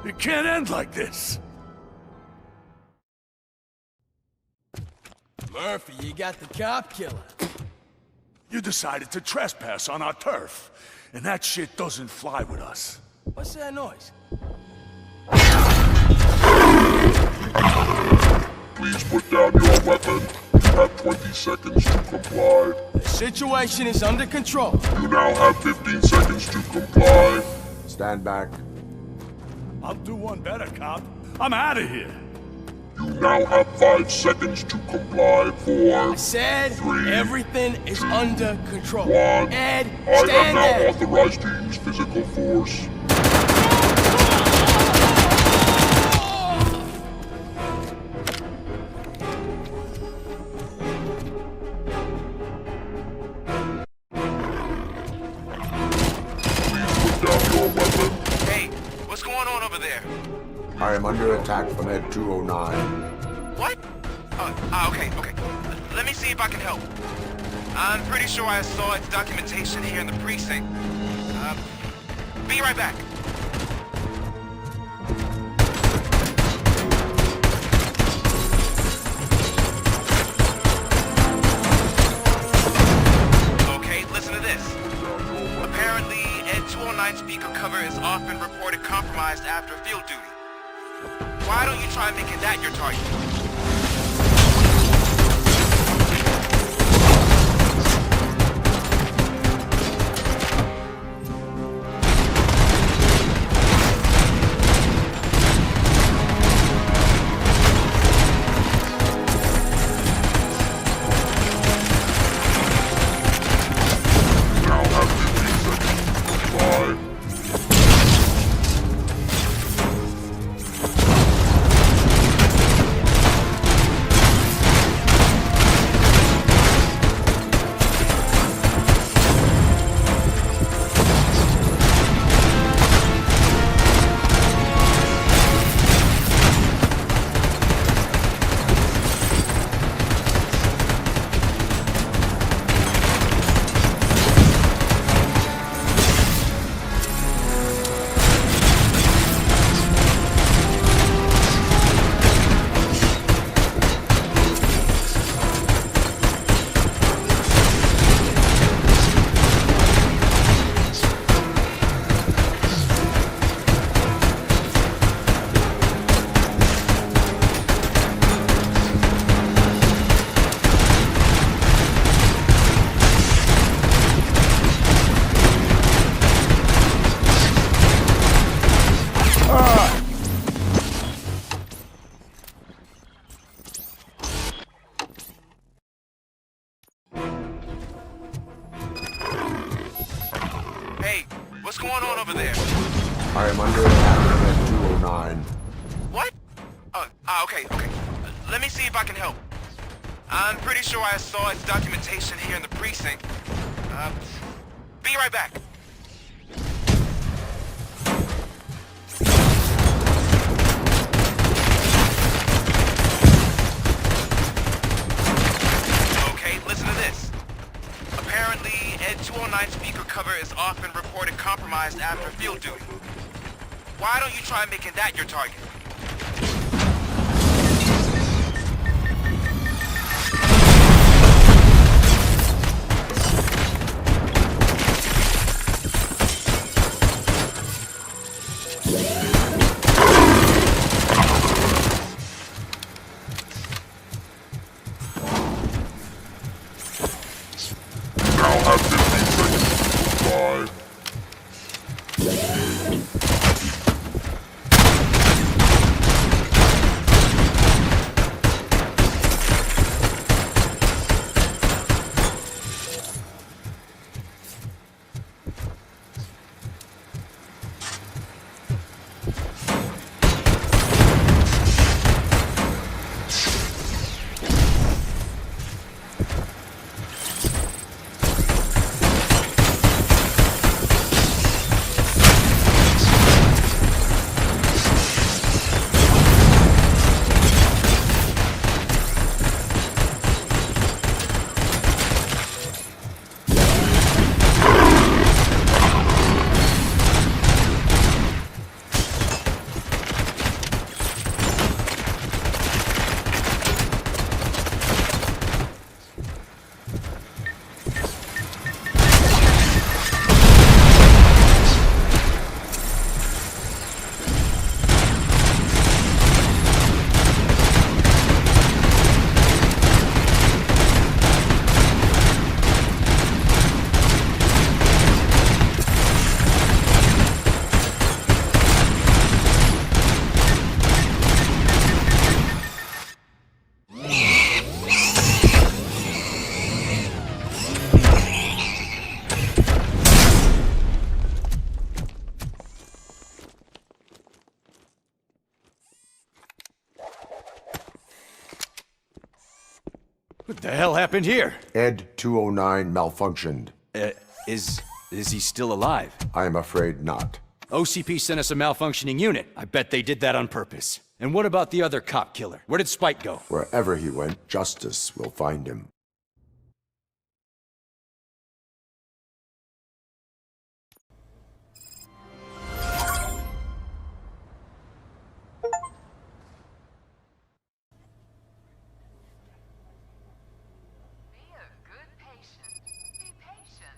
It can't end like this. Murphy, you got the cop killer. You decided to trespass on our turf, and that shit doesn't fly with us. What's that noise? Please put down your weapon. You have 20 seconds to comply. The situation is under control. You now have 15 seconds to comply. Stand back. I'll do one better, cop. I'm out of here. You now have 5 seconds to comply. 4, I said 3, everything is under control. 1. Ed, I am stand now there. authorized to use physical force. Please put down your weapon. Hey, what's going on over there? I am under attack from Ed 209. What? Okay. Let me see if I can help. I'm pretty sure I saw its documentation here in the precinct. Be right back. Okay, listen to this. Apparently, Ed 209 speaker cover is often reported compromised after field duty. Why don't you try making that your target? Now have 15 seconds to comply. Hey, what's going on over there? I am under attack from Ed 209. What? Okay. Let me see if I can help. I'm pretty sure I saw its documentation here in the precinct. Be right back. Okay, listen to this. Apparently, Ed 209 speaker cover is often reported compromised after field duty. Why don't you try making that your target? Now have 15 seconds to comply. What the hell happened here? Ed 209 malfunctioned. Is he still alive? I am afraid not. OCP sent us a malfunctioning unit. I bet they did that on purpose. And what about the other cop killer? Where did Spike go? Wherever he went, justice will find him. Be a good patient. Be patient.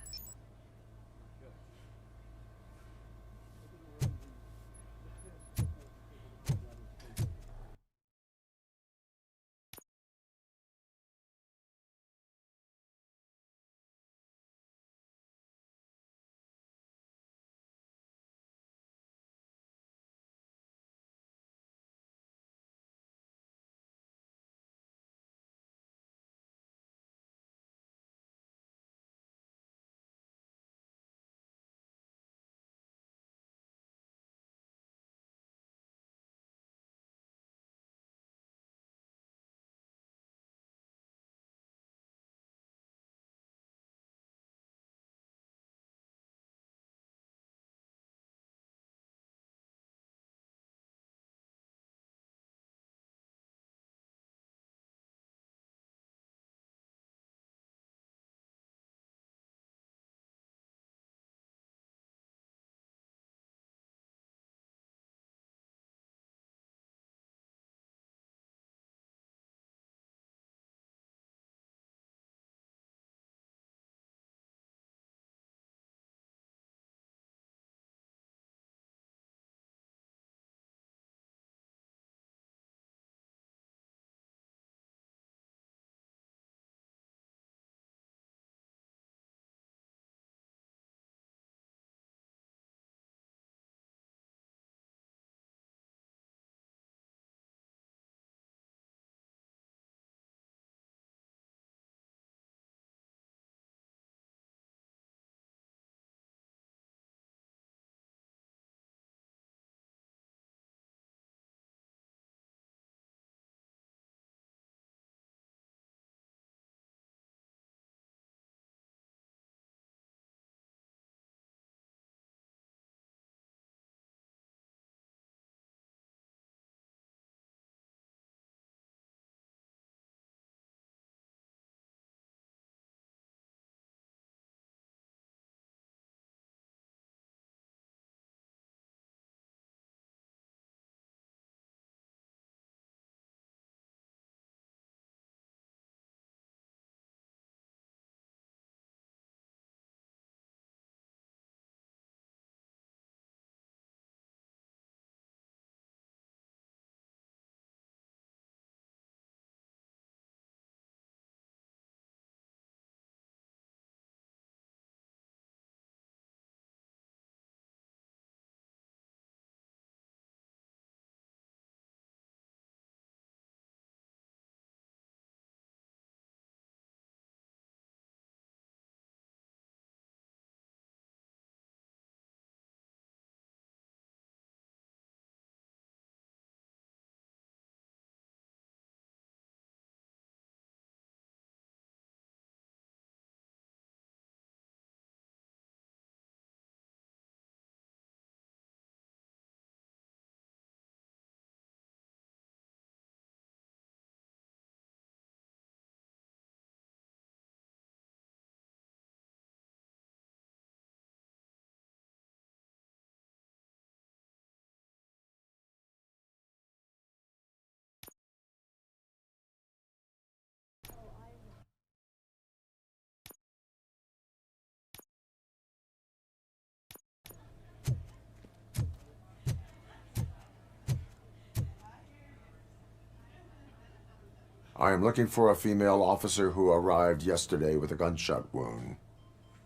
I am looking for a female officer who arrived yesterday with a gunshot wound.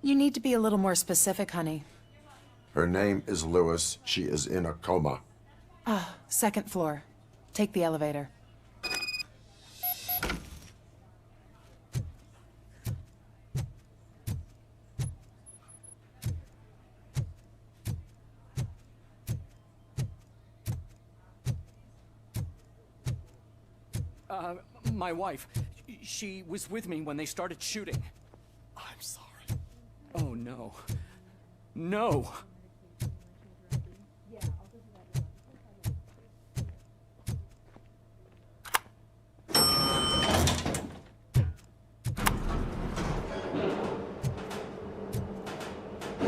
You need to be a little more specific, honey. Her name is Lewis. She is in a coma. Ah, second floor. Take the elevator. My wife. She was with me when they started shooting. I'm sorry. Oh, no. No!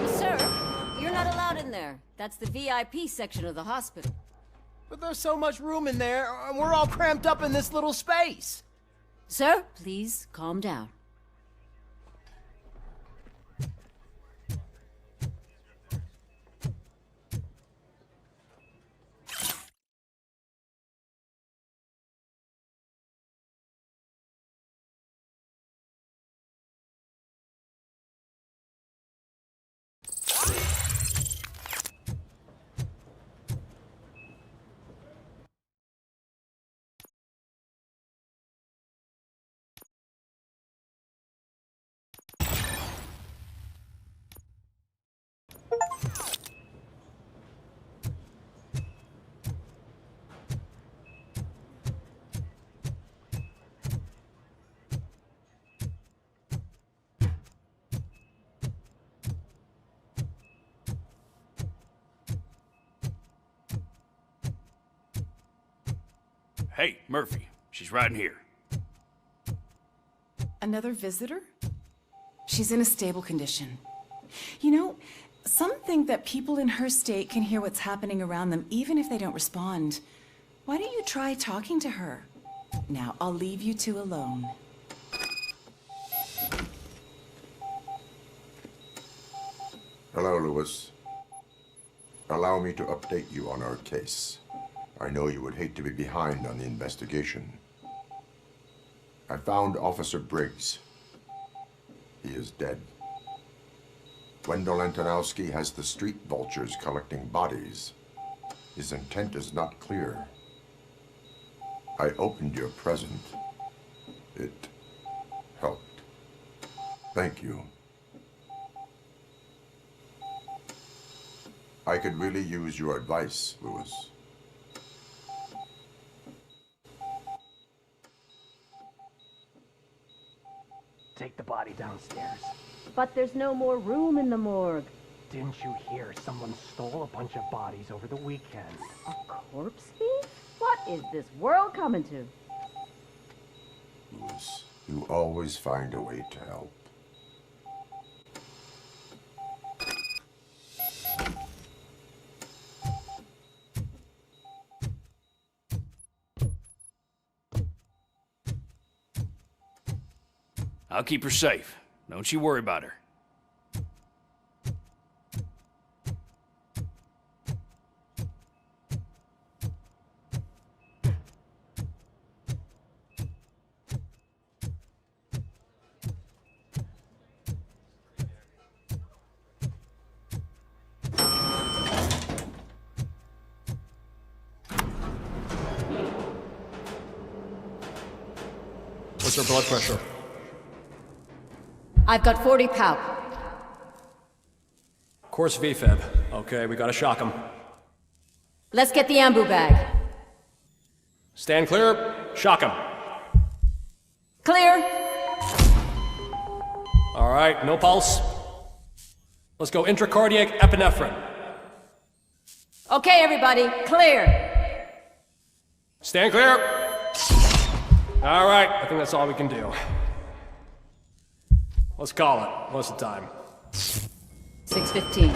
Sir, you're not allowed in there. That's the VIP section of the hospital. But there's so much room in there, and we're all cramped up in this little space. Sir, please calm down. Hey, Murphy. She's right in here. Another visitor? She's in a stable condition. You know, some think that people in her state can hear what's happening around them even if they don't respond. Why don't you try talking to her? Now, I'll leave you two alone. Hello, Lewis. Allow me to update you on our case. I know you would hate to be behind on the investigation. I found Officer Briggs. He is dead. Wendell Antonowski has the street vultures collecting bodies. His intent is not clear. I opened your present. It helped. Thank you. I could really use your advice, Lewis. Take the body downstairs. But there's no more room in the morgue. Didn't you hear someone stole a bunch of bodies over the weekend? A corpse thief? What is this world coming to? Lewis, you always find a way to help. I'll keep her safe. Don't you worry about her. What's her blood pressure? I've got 40 pow. Course VFib. Okay, we gotta shock him. Let's get the ambu bag. Stand clear. Shock him. Clear. All right, no pulse. Let's go intracardiac epinephrine. Okay, everybody, clear. Stand clear. All right, I think that's all we can do. Let's call it. What's the time? 6:15.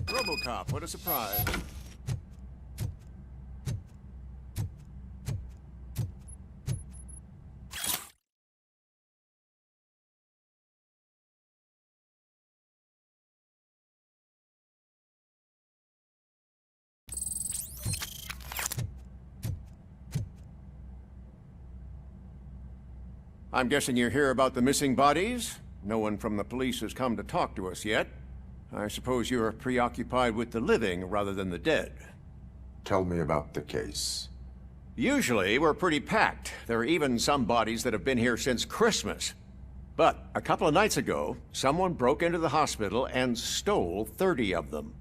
RoboCop, what a surprise. I'm guessing you're here about the missing bodies? No one from the police has come to talk to us yet. I suppose you're preoccupied with the living rather than the dead. Tell me about the case. Usually, we're pretty packed. There are even some bodies that have been here since Christmas. But a couple of nights ago, someone broke into the hospital and stole 30 of them.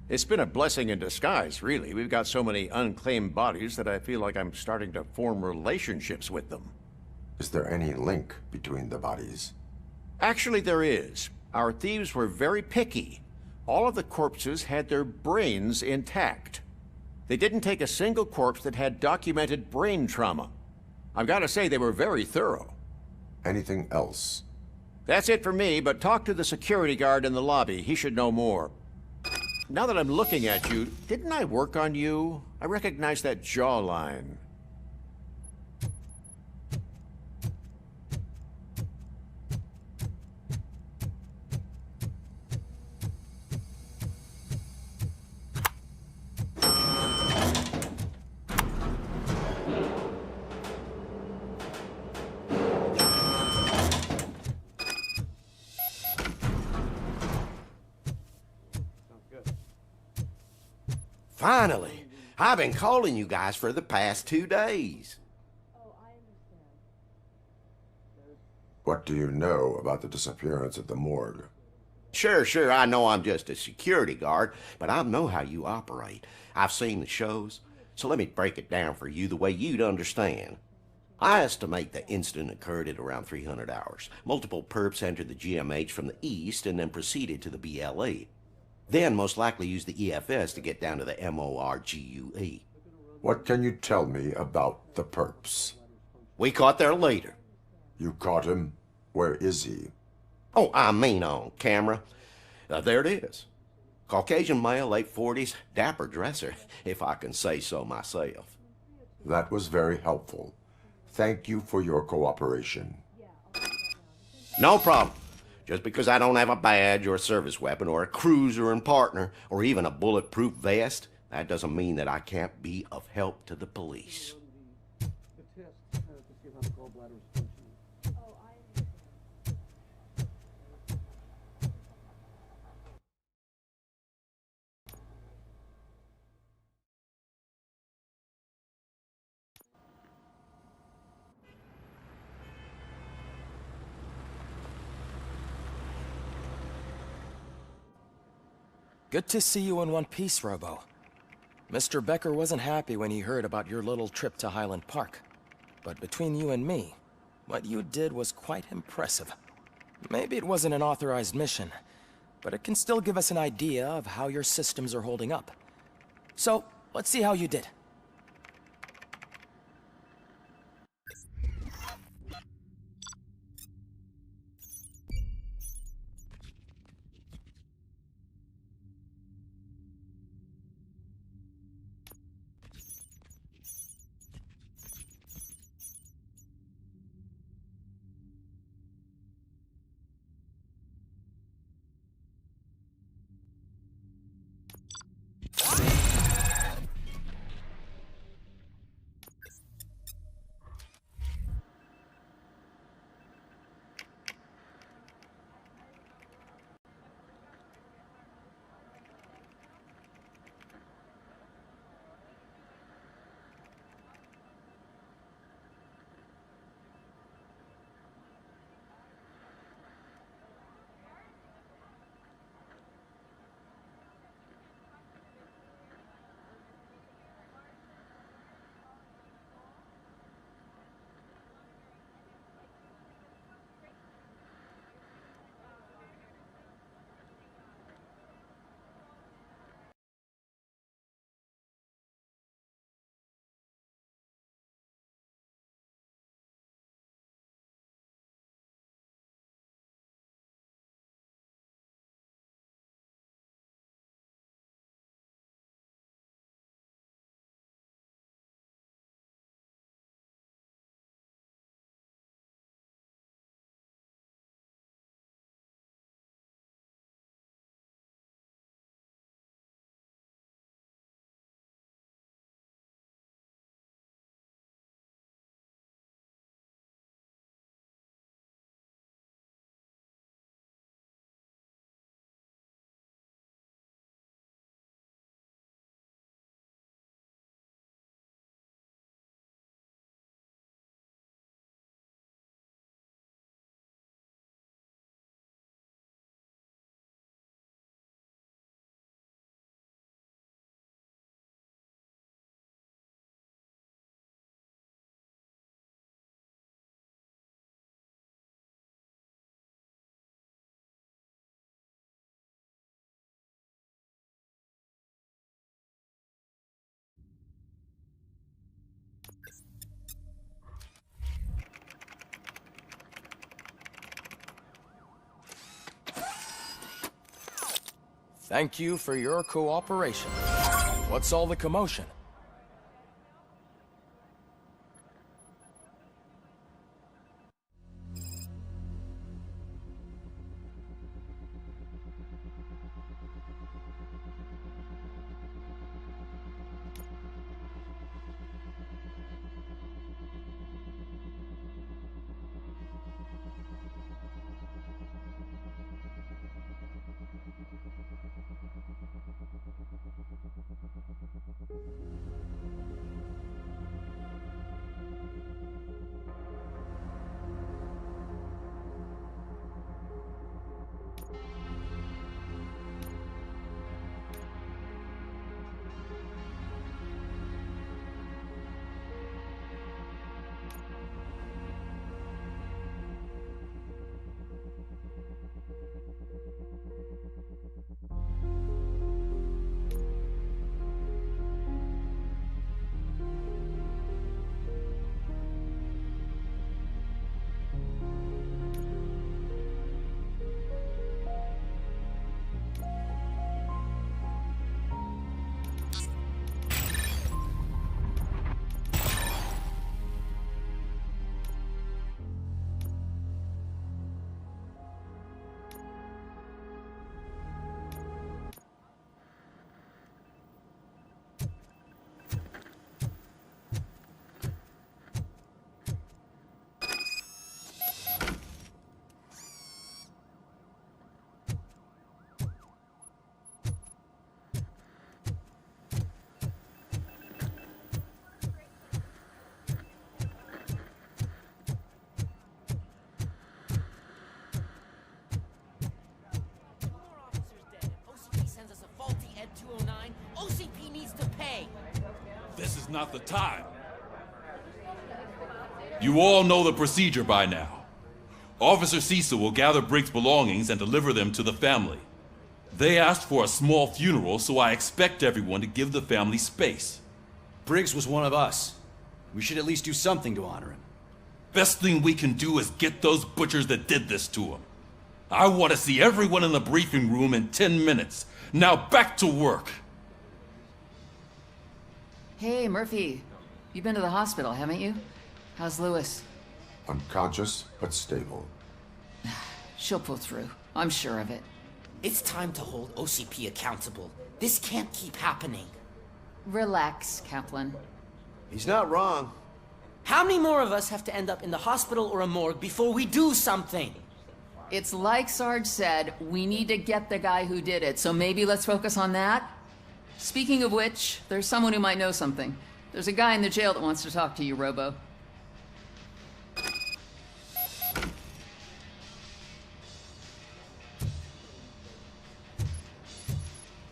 It's been a blessing in disguise, really. We've got so many unclaimed bodies that I feel like I'm starting to form relationships with them. Is there any link between the bodies? Actually, there is. Our thieves were very picky. All of the corpses had their brains intact. They didn't take a single corpse that had documented brain trauma. I've got to say, they were very thorough. Anything else? That's it for me, but talk to the security guard in the lobby. He should know more. Now that I'm looking at you, didn't I work on you? I recognize that jawline. Finally! I've been calling you guys for the past 2 days. What do you know about the disappearance at the morgue? Sure, I know I'm just a security guard, but I know how you operate. I've seen the shows, so let me break it down for you the way you'd understand. I estimate the incident occurred at around 300 hours. Multiple perps entered the GMH from the east and then proceeded to the BLE. Then most likely used the EFS to get down to the MORGUE. What can you tell me about the perps? We caught their leader. You caught him? Where is he? Oh, I mean on camera. There it is. Caucasian male, late 40s, dapper dresser, if I can say so myself. That was very helpful. Thank you for your cooperation. No problem. Just because I don't have a badge or a service weapon or a cruiser and partner or even a bulletproof vest, that doesn't mean that I can't be of help to the police. Good to see you in one piece, Robo. Mr. Becker wasn't happy when he heard about your little trip to Highland Park. But between you and me, what you did was quite impressive. Maybe it wasn't an authorized mission, but it can still give us an idea of how your systems are holding up. So, let's see how you did. Thank you for your cooperation. What's all the commotion? This is not the time. You all know the procedure by now. Officer Cecil will gather Briggs' belongings and deliver them to the family. They asked for a small funeral, so I expect everyone to give the family space. Briggs was one of us. We should at least do something to honor him. Best thing we can do is get those butchers that did this to him. I want to see everyone in the briefing room in 10 minutes. Now back to work. Hey, Murphy. You've been to the hospital, haven't you? How's Lewis? Unconscious, but stable. She'll pull through. I'm sure of it. It's time to hold OCP accountable. This can't keep happening. Relax, Kaplan. He's not wrong. How many more of us have to end up in the hospital or a morgue before we do something? It's like Sarge said, we need to get the guy who did it, so maybe let's focus on that? Speaking of which, there's someone who might know something. There's a guy in the jail that wants to talk to you, Robo.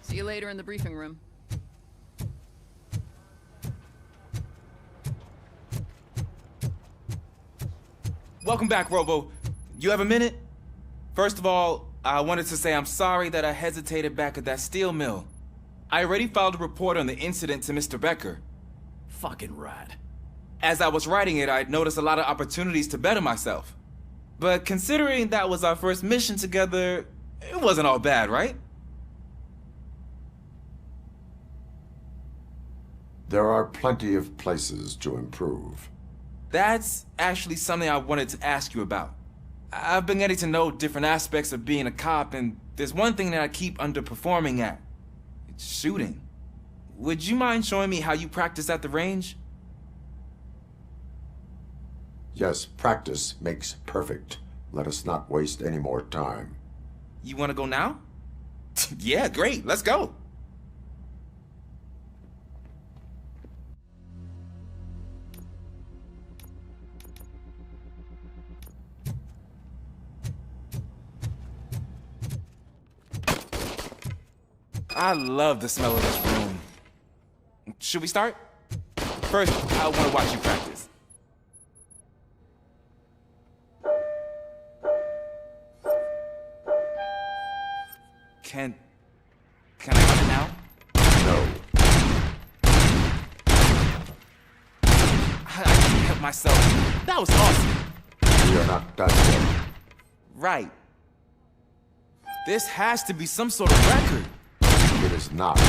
See you later in the briefing room. Welcome back, Robo. You have a minute? First of all, I wanted to say I'm sorry that I hesitated back at that steel mill. I already filed a report on the incident to Mr. Becker. Fucking rat. As I was writing it, I'd noticed a lot of opportunities to better myself. But considering that was our first mission together, it wasn't all bad, right? There are plenty of places to improve. That's actually something I wanted to ask you about. I've been getting to know different aspects of being a cop, and there's one thing that I keep underperforming at. It's shooting. Would you mind showing me how you practice at the range? Yes, practice makes perfect. Let us not waste any more time. You want to go now? Yeah, great. Let's go. I love the smell of this room. Should we start? First, I want to watch you practice. Can I run it now? No. I can't help myself. That was awesome. We are not done yet. Right. This has to be some sort of record. is not.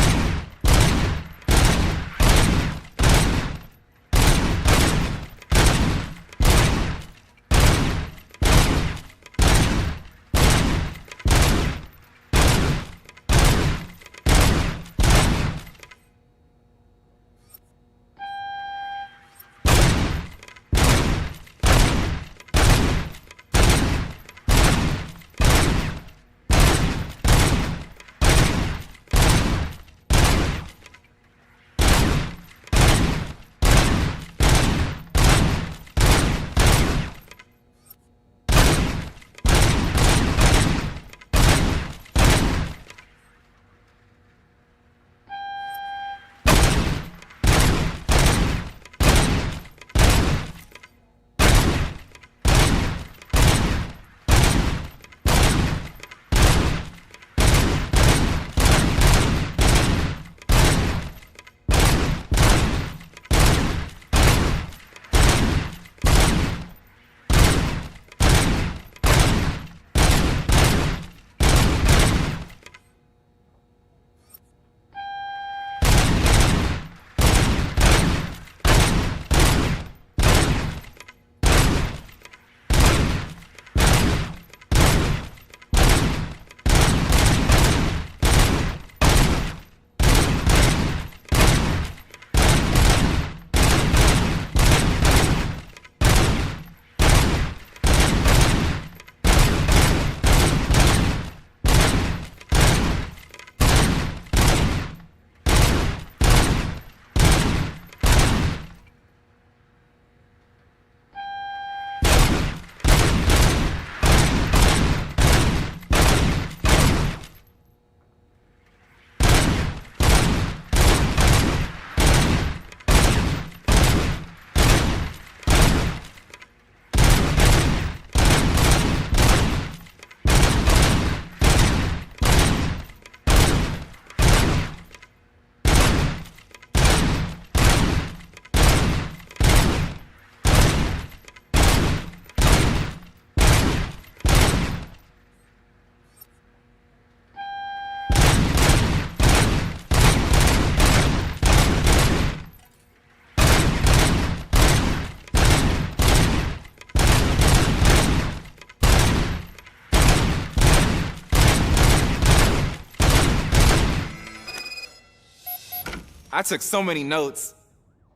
I took so many notes.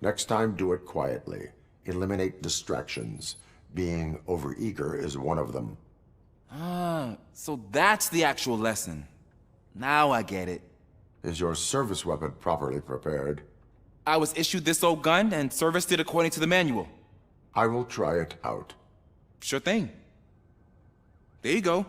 Next time, do it quietly. Eliminate distractions. Being overeager is one of them. Ah, so that's the actual lesson. Now I get it. Is your service weapon properly prepared? I was issued this old gun and serviced it according to the manual. I will try it out. Sure thing. There you go.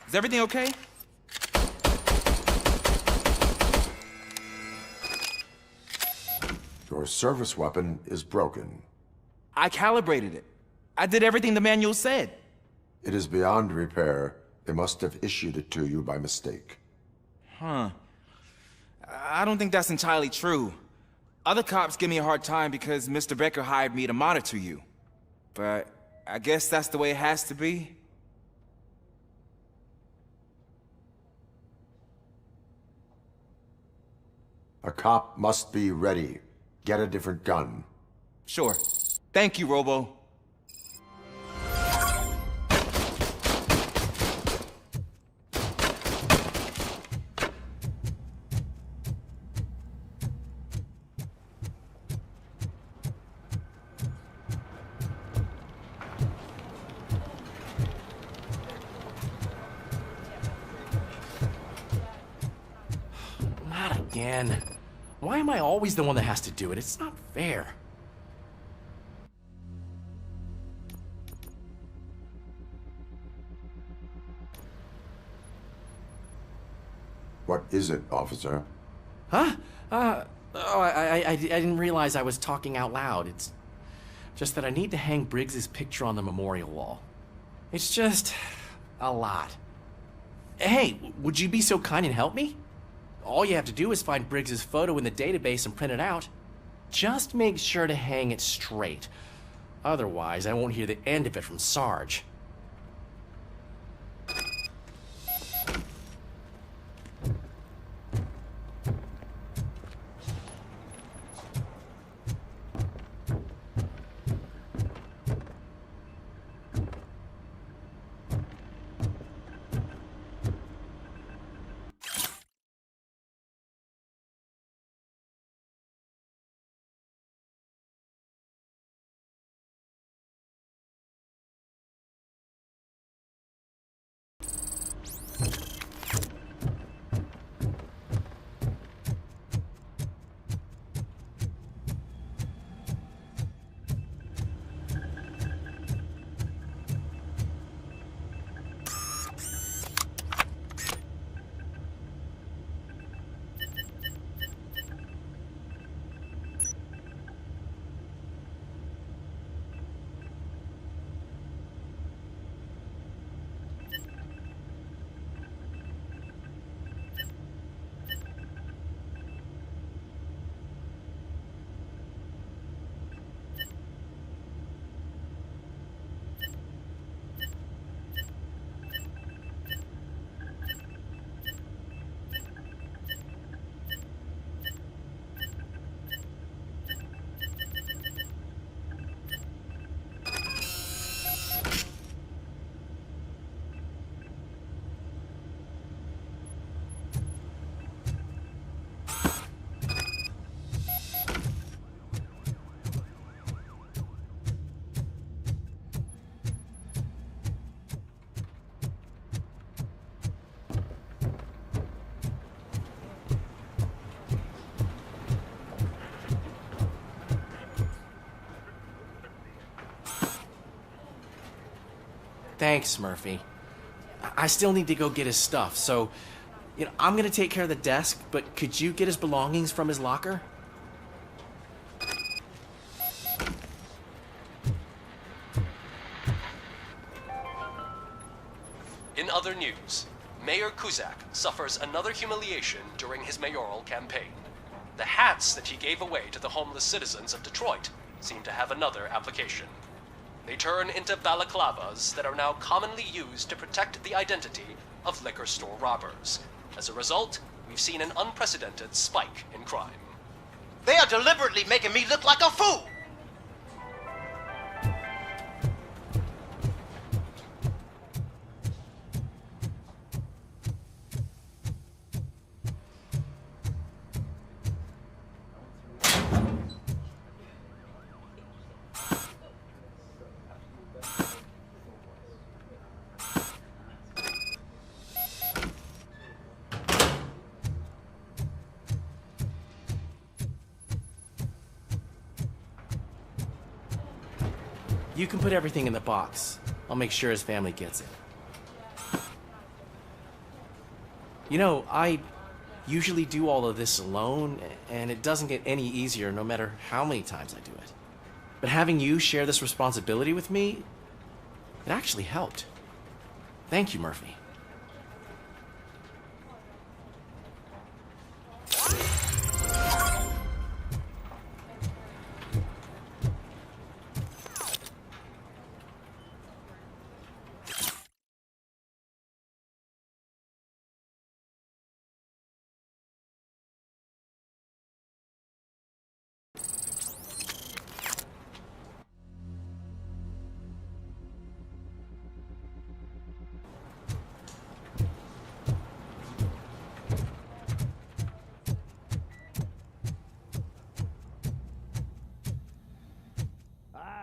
Is everything okay? Your service weapon is broken. I calibrated it. I did everything the manual said. It is beyond repair. They must have issued it to you by mistake. Huh. I don't think that's entirely true. Other cops give me a hard time because Mr. Becker hired me to monitor you. But I guess that's the way it has to be. A cop must be ready. Get a different gun. Sure. Thank you, Robo. Not again. Why am I always the one that has to do it? It's not fair. What is it, officer? Huh? I didn't realize I was talking out loud. It's Just that I need to hang Briggs's picture on the memorial wall. It's just a lot. Hey, would you be so kind and help me? All you have to do is find Briggs's photo in the database and print it out. Just make sure to hang it straight. Otherwise, I won't hear the end of it from Sarge. Thanks, Murphy. I still need to go get his stuff, so, I'm gonna take care of the desk, but could you get his belongings from his locker? In other news, Mayor Kuzak suffers another humiliation during his mayoral campaign. The hats that he gave away to the homeless citizens of Detroit seem to have another application. They turn into balaclavas that are now commonly used to protect the identity of liquor store robbers. As a result, we've seen an unprecedented spike in crime. They are deliberately making me look like a fool! You can put everything in the box. I'll make sure his family gets it. I usually do all of this alone, and it doesn't get any easier no matter how many times I do it. But having you share this responsibility with me, it actually helped. Thank you, Murphy.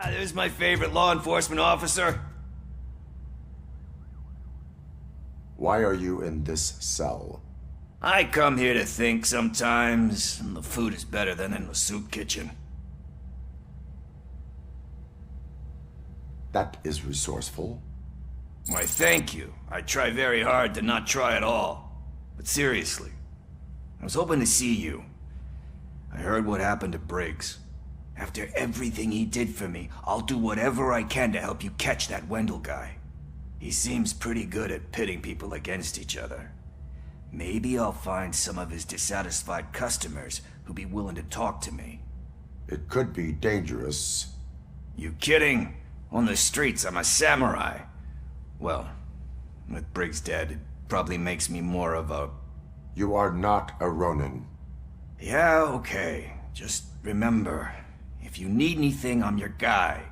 There's my favorite law enforcement officer. Why are you in this cell? I come here to think sometimes, and the food is better than in the soup kitchen. That is resourceful. Why, thank you. I try very hard to not try at all. But seriously, I was hoping to see you. I heard what happened to Briggs. After everything he did for me, I'll do whatever I can to help you catch that Wendell guy. He seems pretty good at pitting people against each other. Maybe I'll find some of his dissatisfied customers who'll be willing to talk to me. It could be dangerous. You kidding? On the streets, I'm a samurai. Well, with Briggs dead, it probably makes me more of a... You are not a Ronin. Yeah, okay. Just remember, if you need anything, I'm your guy.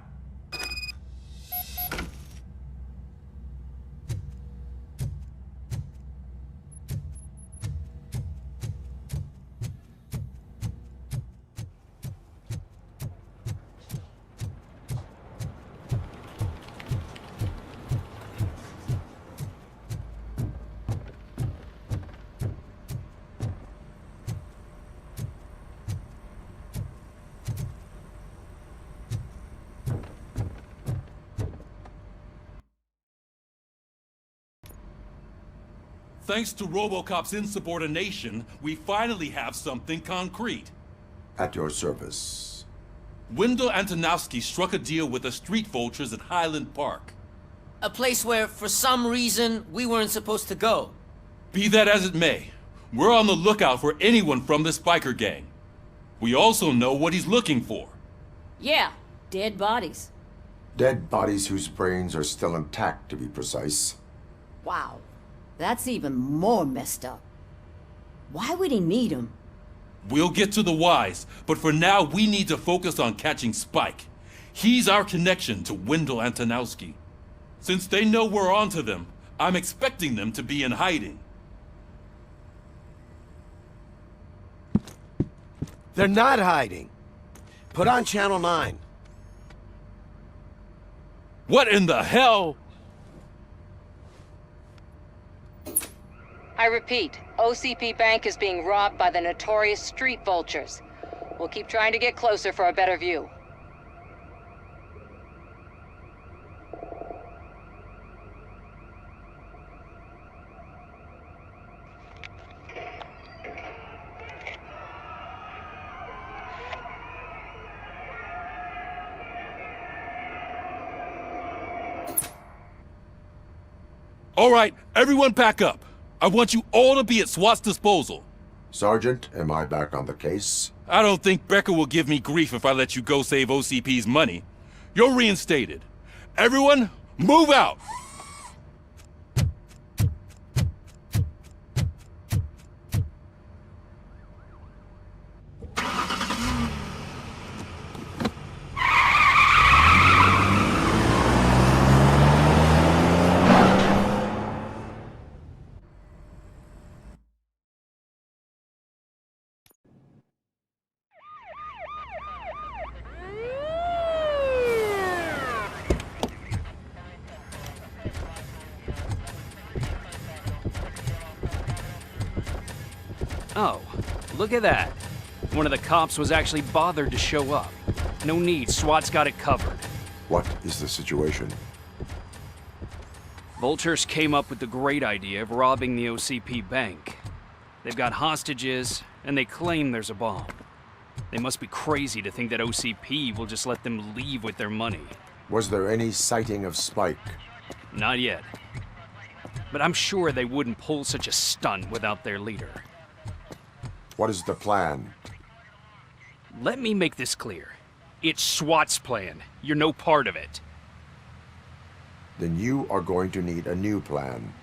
Thanks to RoboCop's insubordination, we finally have something concrete. At your service. Wendell Antonowski struck a deal with the street vultures at Highland Park. A place where, for some reason, we weren't supposed to go. Be that as it may, we're on the lookout for anyone from this biker gang. We also know what he's looking for. Yeah, dead bodies. Dead bodies whose brains are still intact, to be precise. Wow, that's even more messed up. Why would he need them? We'll get to the whys, but for now we need to focus on catching Spike. He's our connection to Wendell Antonowski. Since they know we're onto them, I'm expecting them to be in hiding. They're not hiding. Put on Channel 9. What in the hell? I repeat, OCP Bank is being robbed by the notorious street vultures. We'll keep trying to get closer for a better view. All right, everyone back up. I want you all to be at SWAT's disposal. Sergeant, am I back on the case? I don't think Becker will give me grief if I let you go save OCP's money. You're reinstated. Everyone, move out! Oh, look at that. One of the cops was actually bothered to show up. No need, SWAT's got it covered. What is the situation? Vultures came up with the great idea of robbing the OCP bank. They've got hostages, and they claim there's a bomb. They must be crazy to think that OCP will just let them leave with their money. Was there any sighting of Spike? Not yet. But I'm sure they wouldn't pull such a stunt without their leader. What is the plan? Let me make this clear. It's SWAT's plan. You're no part of it. Then you are going to need a new plan.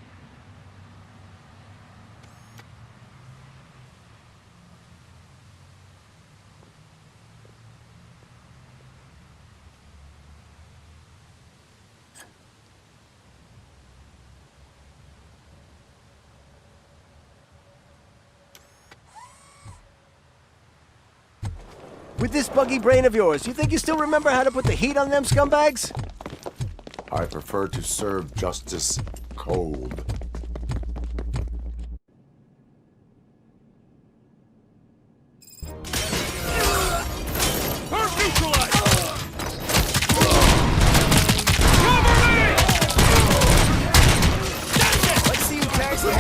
With this buggy brain of yours, you think you still remember how to put the heat on them scumbags? I prefer to serve justice cold. Let's see who tags them.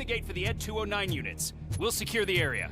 the gate for the Ed 209 units. We'll secure the area.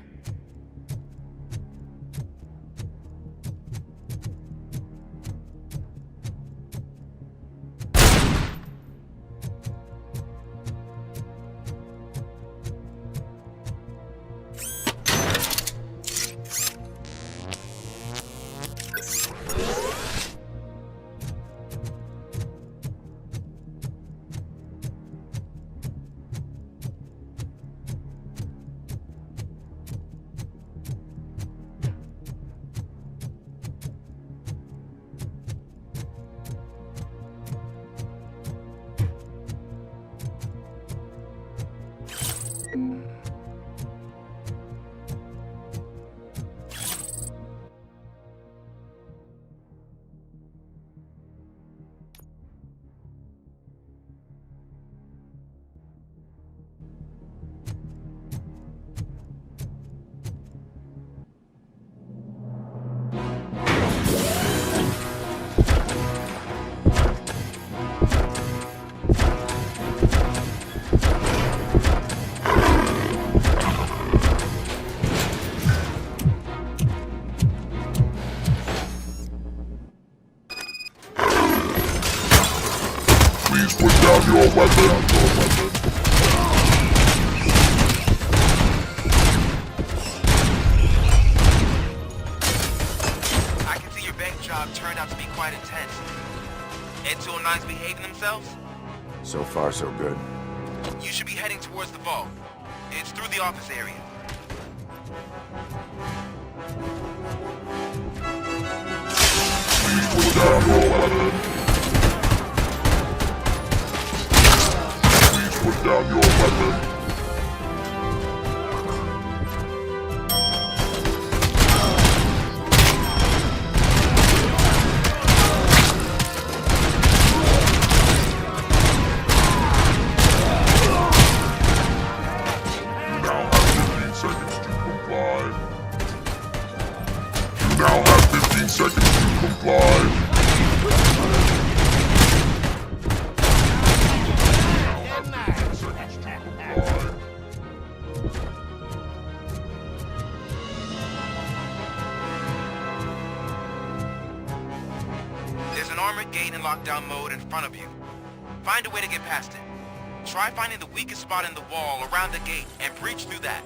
I can see your bank job turned out to be quite intense. Ed 209's behaving themselves? So far, so good. You should be heading towards the vault. It's through the office area. Please put down your weapon. Please put down your weapon. Seconds to comply. There's an armored gate in lockdown mode in front of you. Find a way to get past it. Try finding the weakest spot in the wall around the gate and breach through that.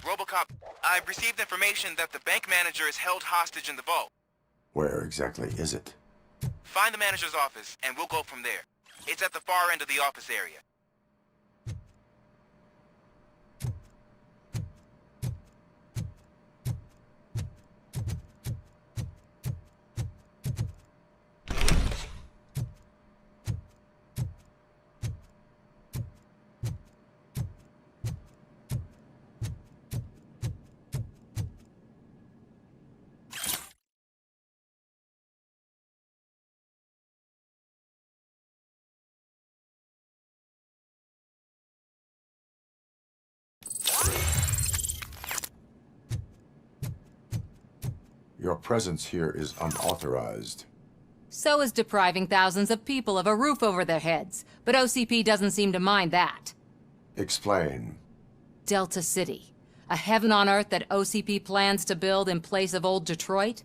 RoboCop, I've received information that the bank manager is held hostage in the vault. Where exactly is it? Find the manager's office, and we'll go from there. It's at the far end of the office area. Your presence here is unauthorized. So is depriving thousands of people of a roof over their heads. But OCP doesn't seem to mind that. Explain. Delta City. A heaven on earth that OCP plans to build in place of old Detroit?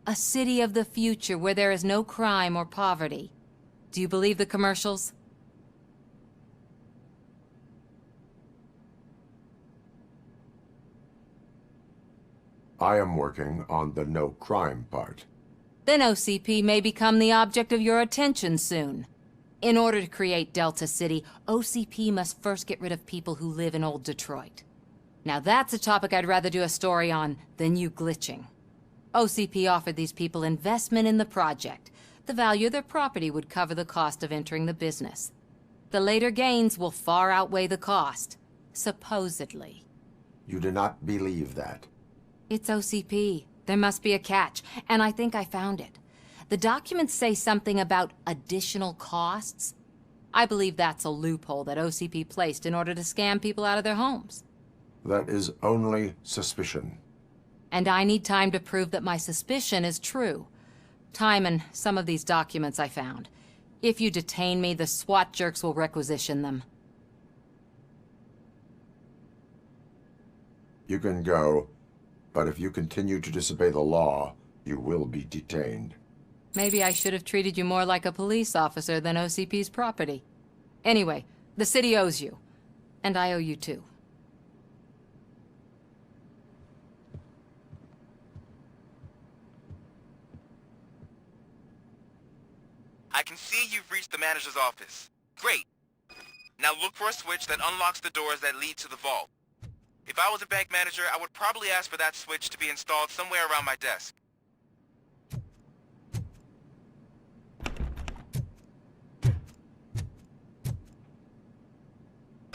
A city of the future where there is no crime or poverty. Do you believe the commercials? I am working on the no crime part. Then OCP may become the object of your attention soon. In order to create Delta City, OCP must first get rid of people who live in old Detroit. Now that's a topic I'd rather do a story on than you glitching. OCP offered these people investment in the project. The value of their property would cover the cost of entering the business. The later gains will far outweigh the cost. Supposedly. You do not believe that. It's OCP. There must be a catch, and I think I found it. The documents say something about additional costs. I believe that's a loophole that OCP placed in order to scam people out of their homes. That is only suspicion. And I need time to prove that my suspicion is true. Time and some of these documents I found. If you detain me, the SWAT jerks will requisition them. You can go, but if you continue to disobey the law, you will be detained. Maybe I should have treated you more like a police officer than OCP's property. Anyway, the city owes you. And I owe you too. I can see you've reached the manager's office. Great. Now look for a switch that unlocks the doors that lead to the vault. If I was a bank manager, I would probably ask for that switch to be installed somewhere around my desk.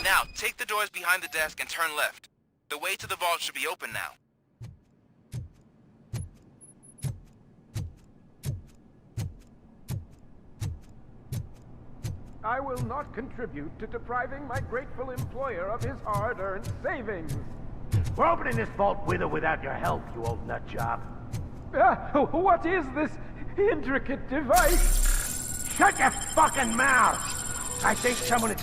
Now, take the doors behind the desk and turn left. The way to the vault should be open now. I will not contribute to depriving my grateful employer of his hard-earned savings. We're opening this vault with or without your help, you old nutjob. What is this intricate device? Shut your fucking mouth! I think someone is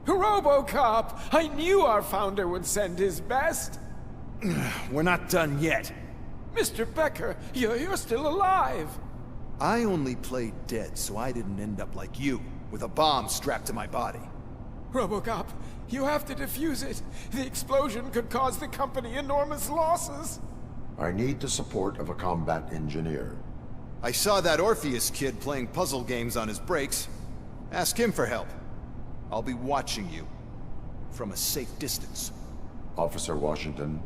RoboCop! I knew our founder would send his best! We're not done yet. Mr. Becker, you're still alive! I only played dead so I didn't end up like you, with a bomb strapped to my body. RoboCop, you have to defuse it. The explosion could cause the company enormous losses. I need the support of a combat engineer. I saw that Orpheus kid playing puzzle games on his breaks. Ask him for help. I'll be watching you. From a safe distance. Officer Washington,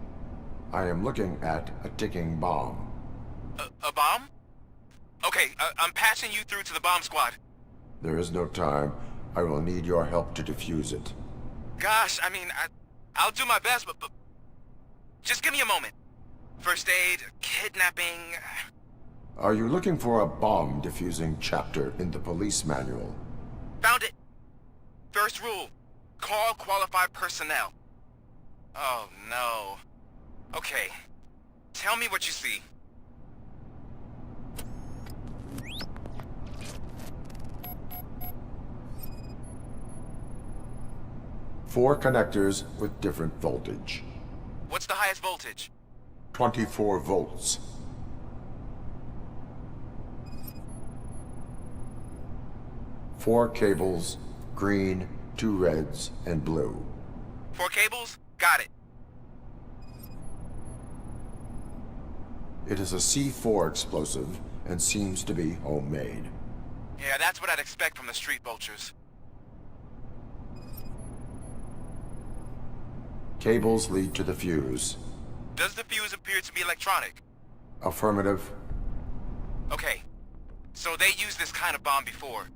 I am looking at a ticking bomb. A bomb? Okay, I'm passing you through to the bomb squad. There is no time. I will need your help to defuse it. Gosh, I mean, I'll do my best, but just give me a moment. First aid, kidnapping... Are you looking for a bomb defusing chapter in the police manual? Found it! First rule, call qualified personnel. Oh no. Okay, tell me what you see. Four connectors with different voltage. What's the highest voltage? 24 volts. Four cables, green, 2 reds, and blue. 4 cables? Got it. It is a C4 explosive and seems to be homemade. Yeah, that's what I'd expect from the street vultures. Cables lead to the fuse. Does the fuse appear to be electronic? Affirmative. Okay, so they used this kind of bomb before.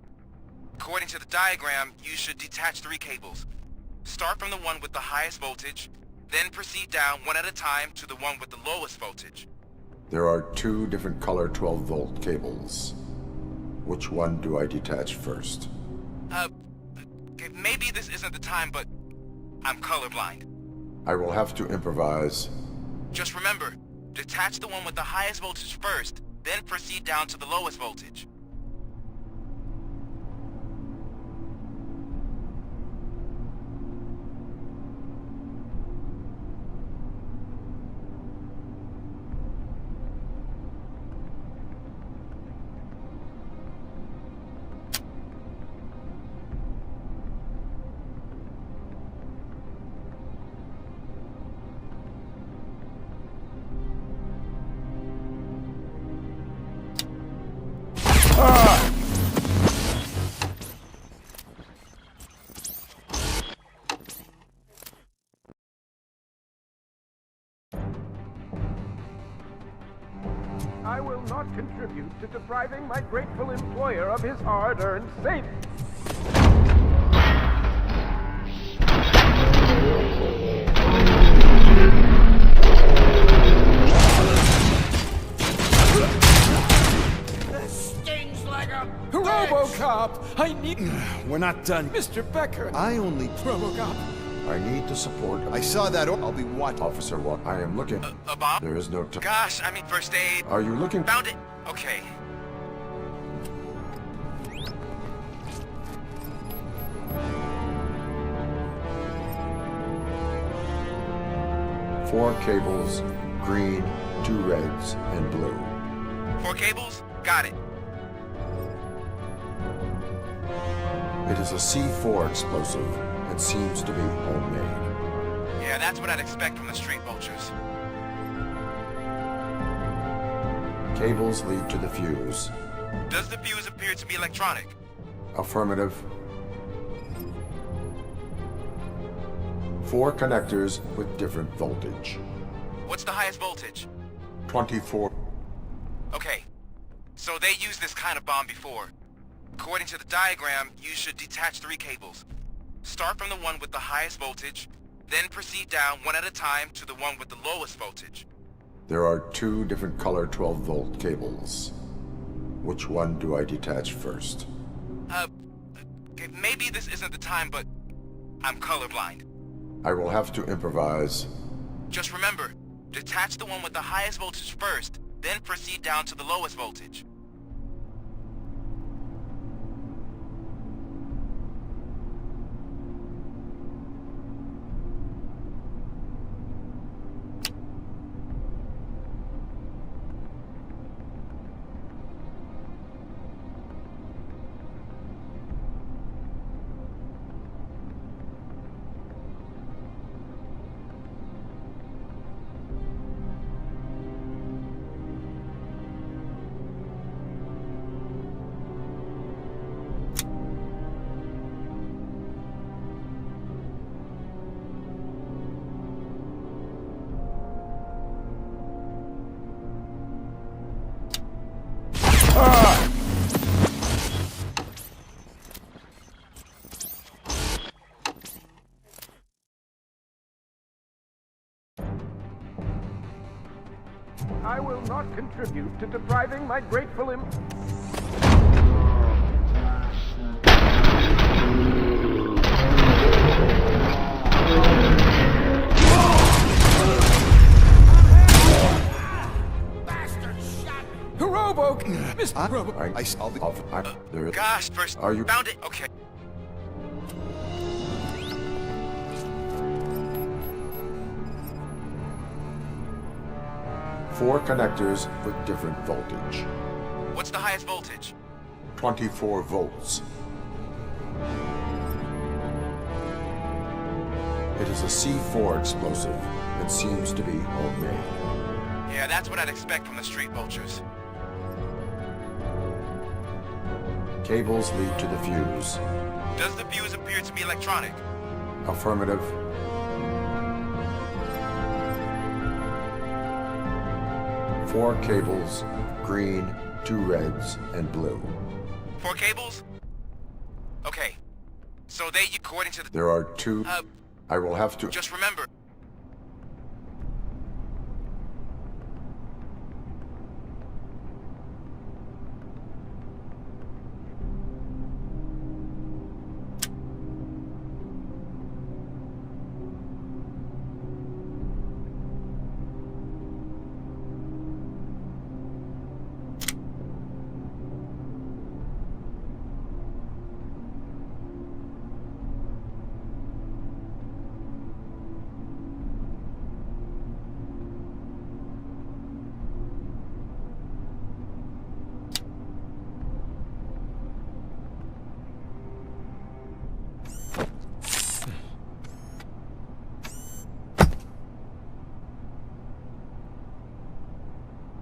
According to the diagram, you should detach 3 cables. Start from the one with the highest voltage, then proceed down one at a time to the one with the lowest voltage. There are 2 different color 12-volt cables. Which one do I detach first? Maybe this isn't the time, but I'm colorblind. I will have to improvise. Just remember, detach the one with the highest voltage first, then proceed down to the lowest voltage. I will not contribute to depriving my grateful employer of his hard-earned savings. This stings like a RoboCop! I need... We're not done. Mr. Becker! I only... RoboCop! I need the support. I saw that. I'll be watching. Officer, what? I am looking. A bomb? There is no time. Gosh, I mean first aid. Are you looking? Found it. Okay. Four cables, green, 2 reds, and blue. 4 cables? Got it. It is a C4 explosive and seems to be homemade. Yeah, that's what I'd expect from the street vultures. Cables lead to the fuse. Does the fuse appear to be electronic? Affirmative. 4 connectors with different voltage. What's the highest voltage? 24. Okay, so they used this kind of bomb before. According to the diagram, you should detach 3 cables. Start from the one with the highest voltage, then proceed down one at a time to the one with the lowest voltage. There are 2 different color 12-volt cables. Which one do I detach first? Maybe this isn't the time, but I'm colorblind. I will have to improvise. Just remember, detach the one with the highest voltage first, then proceed down to the lowest voltage. I will not contribute to depriving my grateful Mr. Robo... There is... Gosh, first... Are you... Found it? Okay. Four connectors with different voltage. What's the highest voltage? 24 volts. It is a C4 explosive and seems to be homemade. Yeah, that's what I'd expect from the street vultures. Cables lead to the fuse. Does the fuse appear to be electronic? Affirmative. Four cables, green, 2 reds, and blue. 4 cables? Okay. So they, according to the... There are 2... I will have to... Just remember... 4 cables? Okay. So they, according to the... There are 2... I will have to... Just remember... 4 cables? Okay. So they, according to the... There are 2... I will have to... Just remember... 4 cables? Okay. So they, according to the... Just remember... 4 cables? Okay. So they, according to the...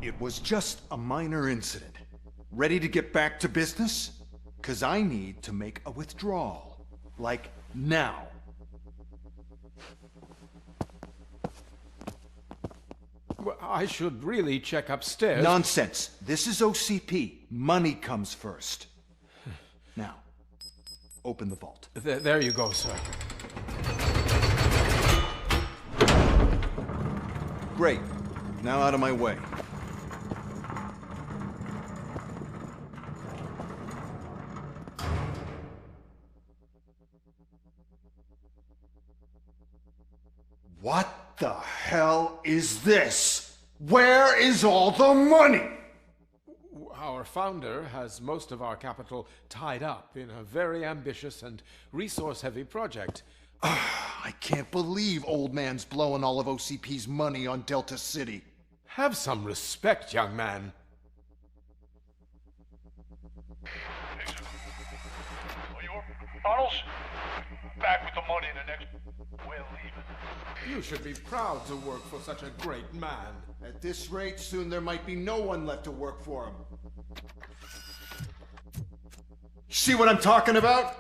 It was just a minor incident. Ready to get back to business? 'Cause I need to make a withdrawal. Like, now. Well, I should really check upstairs. Nonsense. This is OCP. Money comes first. Now, open the vault. There you go, sir. Great. Now out of my way. What the hell is this? Where is all the money? Our founder has most of our capital tied up in a very ambitious and resource-heavy project. I can't believe old man's blowing all of OCP's money on Delta City. Have some respect, young man. Arnold's back with the money in the next... We're leaving. You should be proud to work for such a great man. At this rate, soon there might be no one left to work for him. See what I'm talking about?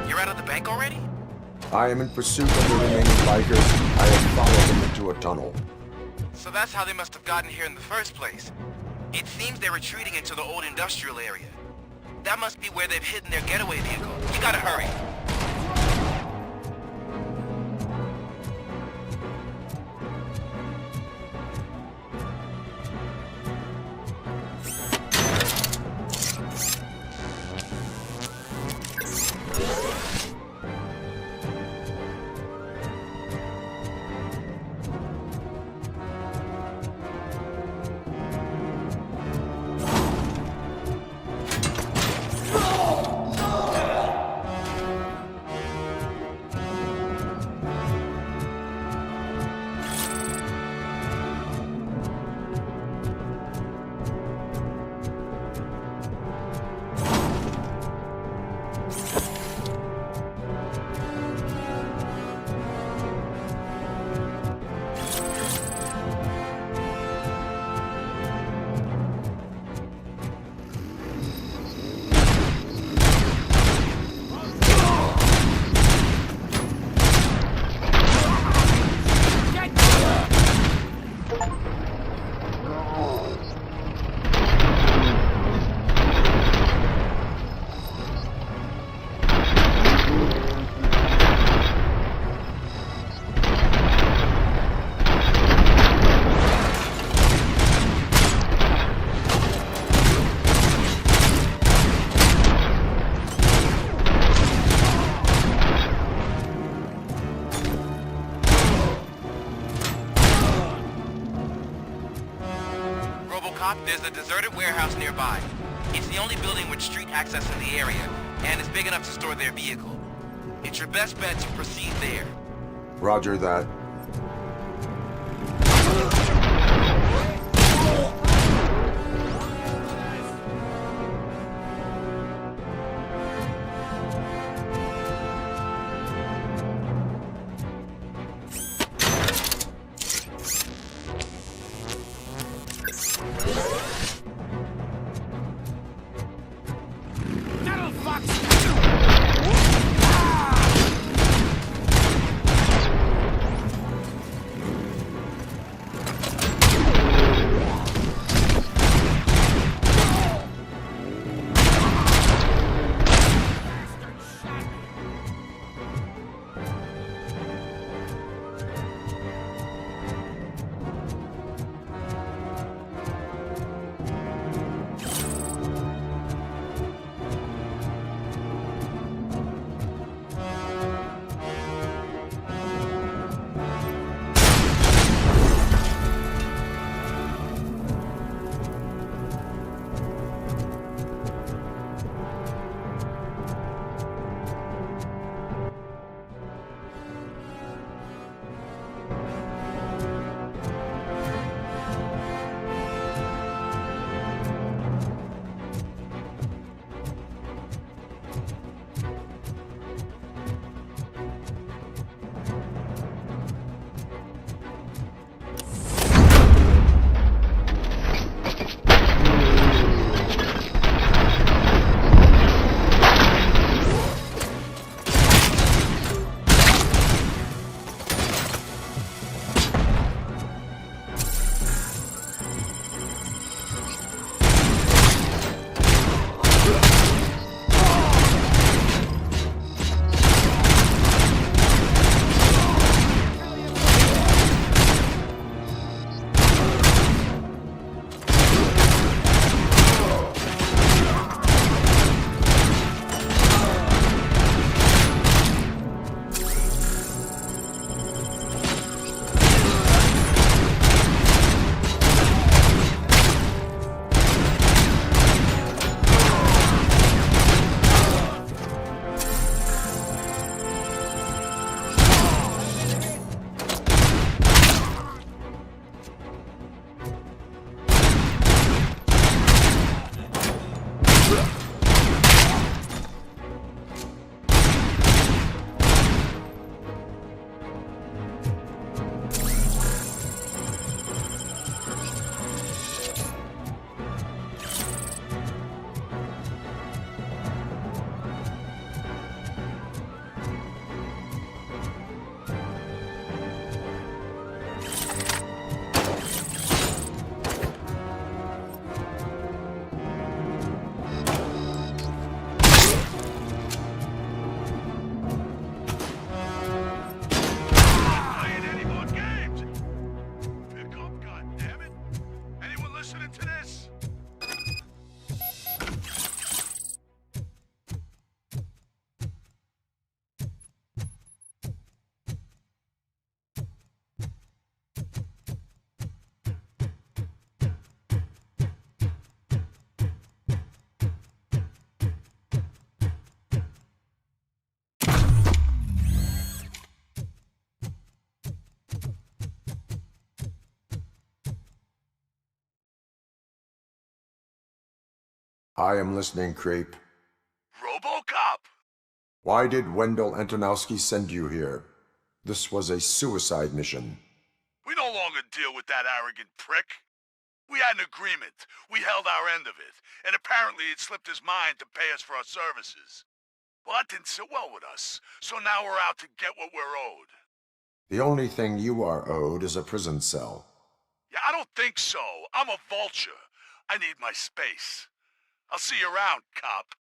You're out of the bank already? I am in pursuit of the remaining bikers. I have followed them into a tunnel. So that's how they must have gotten here in the first place. It seems they're retreating into the old industrial area. That must be where they've hidden their getaway vehicle. You gotta hurry. There's a deserted warehouse nearby. It's the only building with street access in the area, and it's big enough to store their vehicle. It's your best bet to proceed there. Roger that. I am listening, creep. RoboCop! Why did Wendell Antonowski send you here? This was a suicide mission. We no longer deal with that arrogant prick. We had an agreement. We held our end of it. And apparently it slipped his mind to pay us for our services. Well, that didn't sit well with us. So now we're out to get what we're owed. The only thing you are owed is a prison cell. Yeah, I don't think so. I'm a vulture. I need my space. I'll see you around, cop.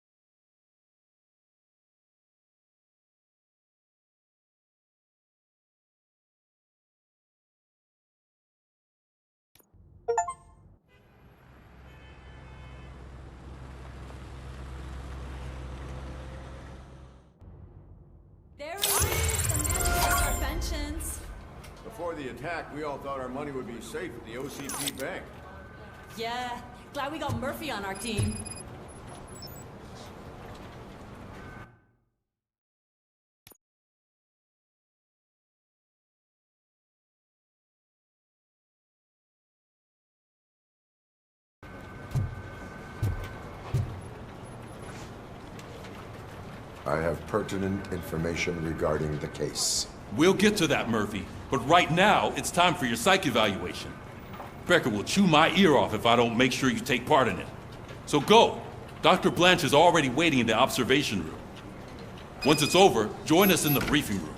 There it is, the mandatory pensions. Before the attack, we all thought our money would be safe at the OCP bank. Yeah, Glad we got Murphy on our team. I have pertinent information regarding the case. We'll get to that, Murphy. But right now, it's time for your psych evaluation. Becker will chew my ear off if I don't make sure you take part in it. So go. Dr. Blanche is already waiting in the observation room. Once it's over, join us in the briefing room.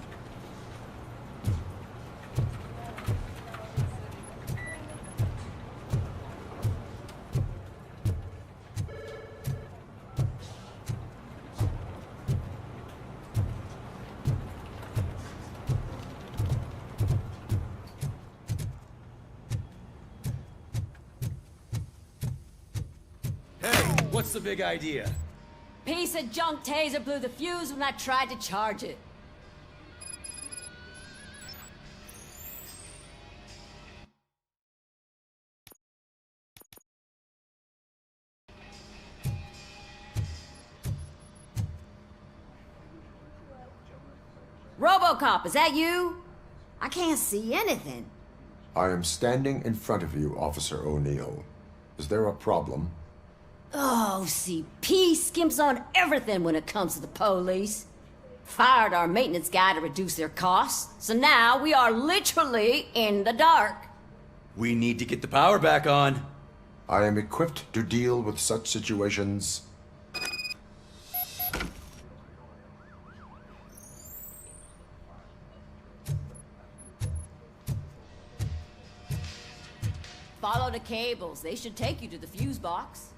What's the big idea? Piece of junk taser blew the fuse when I tried to charge it. RoboCop, is that you? I can't see anything. I am standing in front of you, Officer O'Neill. Is there a problem? Oh, CP skimps on everything when it comes to the police. Fired our maintenance guy to reduce their costs, so now we are literally in the dark. We need to get the power back on. I am equipped to deal with such situations. Follow the cables. They should take you to the fuse box.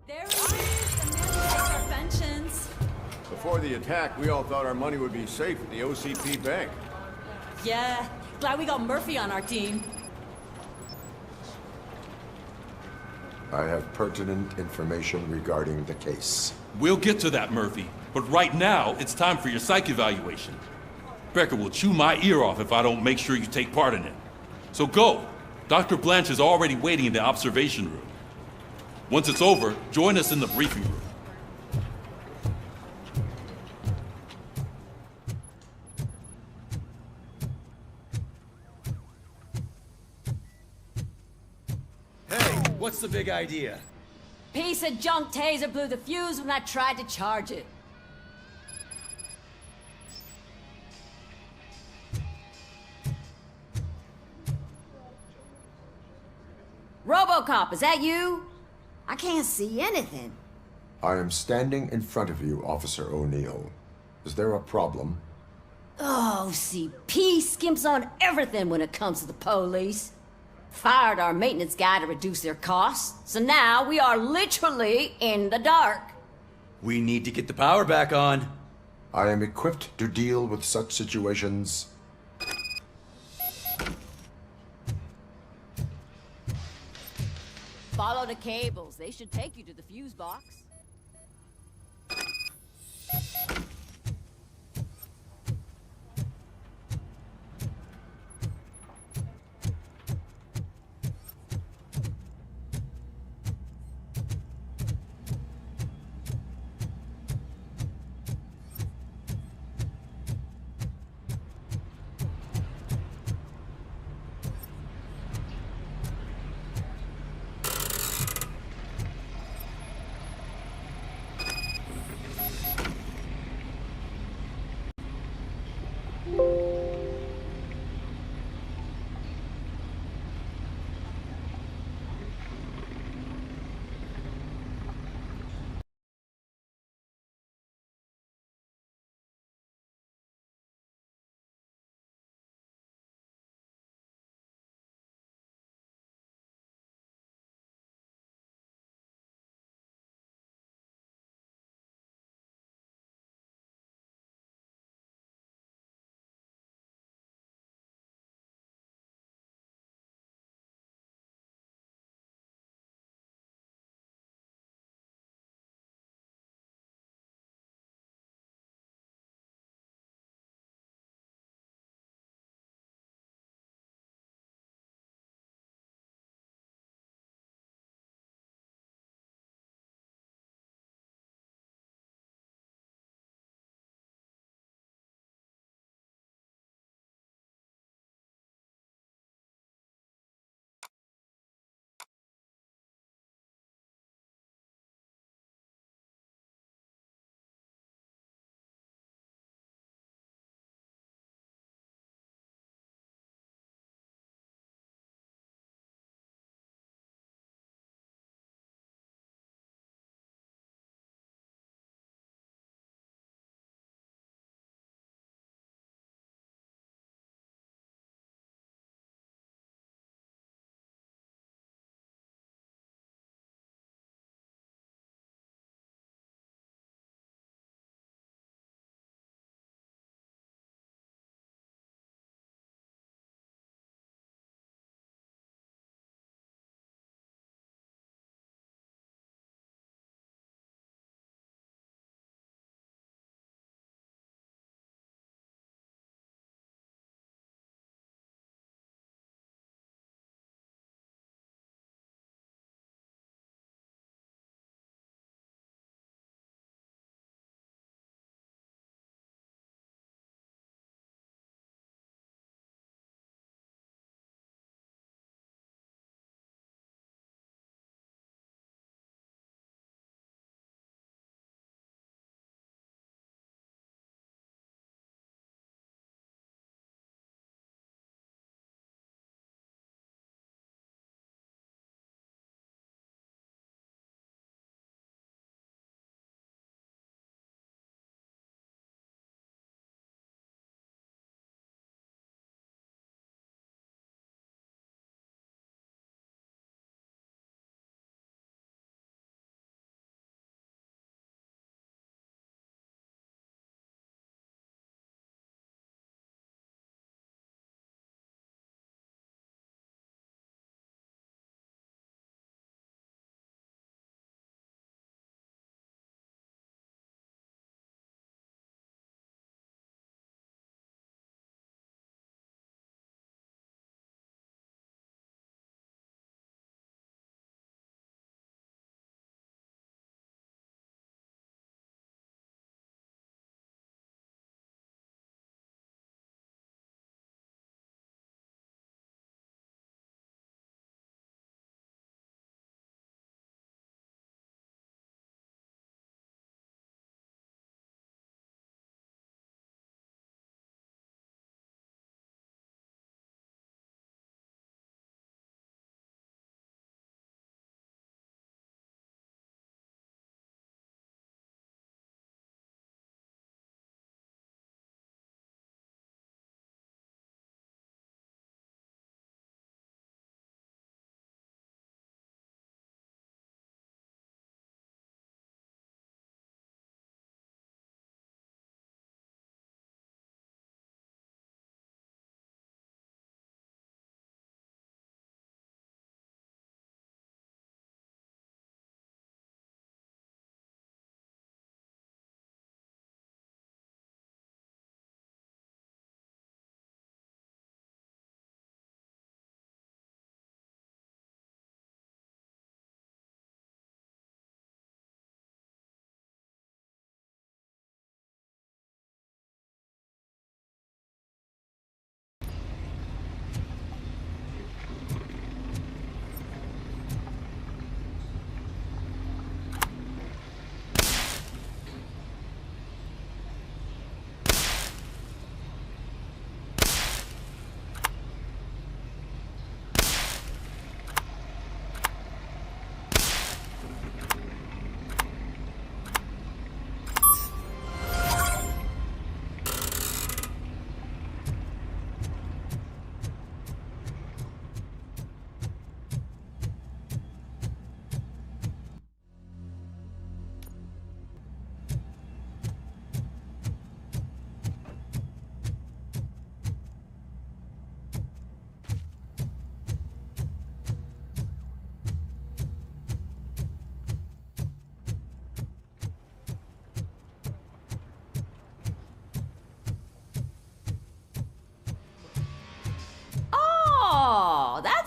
There it is, the mandatory preventions. Before the attack, we all thought our money would be safe at the OCP bank. Yeah, glad we got Murphy on our team. I have pertinent information regarding the case. We'll get to that, Murphy. But right now, it's time for your psych evaluation. Becker will chew my ear off if I don't make sure you take part in it. So go. Dr. Blanche is already waiting in the observation room. Once it's over, join us in the briefing room. Hey, what's the big idea? Piece of junk taser blew the fuse when I tried to charge it. RoboCop, is that you? I can't see anything. I am standing in front of you, Officer O'Neill. Is there a problem? Oh, CP skimps on everything when it comes to the police. Fired our maintenance guy to reduce their costs, so now we are literally in the dark. We need to get the power back on. I am equipped to deal with such situations. Follow the cables. They should take you to the fuse box.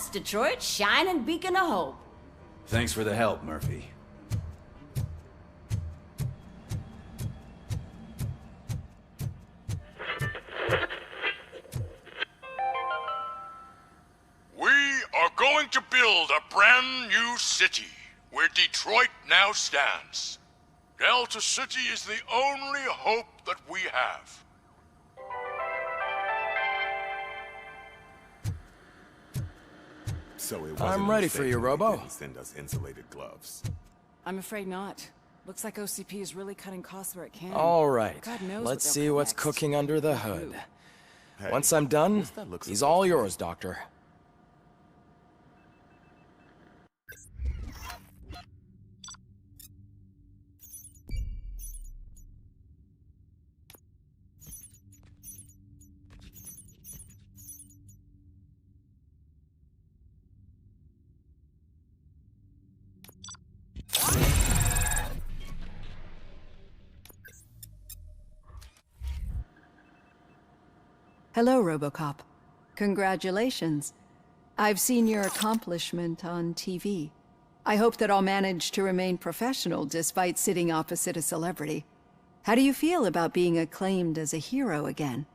That's Detroit's shining beacon of hope. Thanks for the help, Murphy. We are going to build a brand new city where Detroit now stands. Delta City is the only hope that we have. So it I'm ready for you, Robo. Send us insulated gloves. I'm afraid not. Looks like OCP is really cutting costs where it can. All right, God knows let's what see they'll what's next. cooking under the hood. Hey, Once I'm done, what's that look he's supposed all to yours, Doctor. Hello, RoboCop. Congratulations. I've seen your accomplishment on TV. I hope that I'll manage to remain professional despite sitting opposite a celebrity. How do you feel about being acclaimed as a hero again?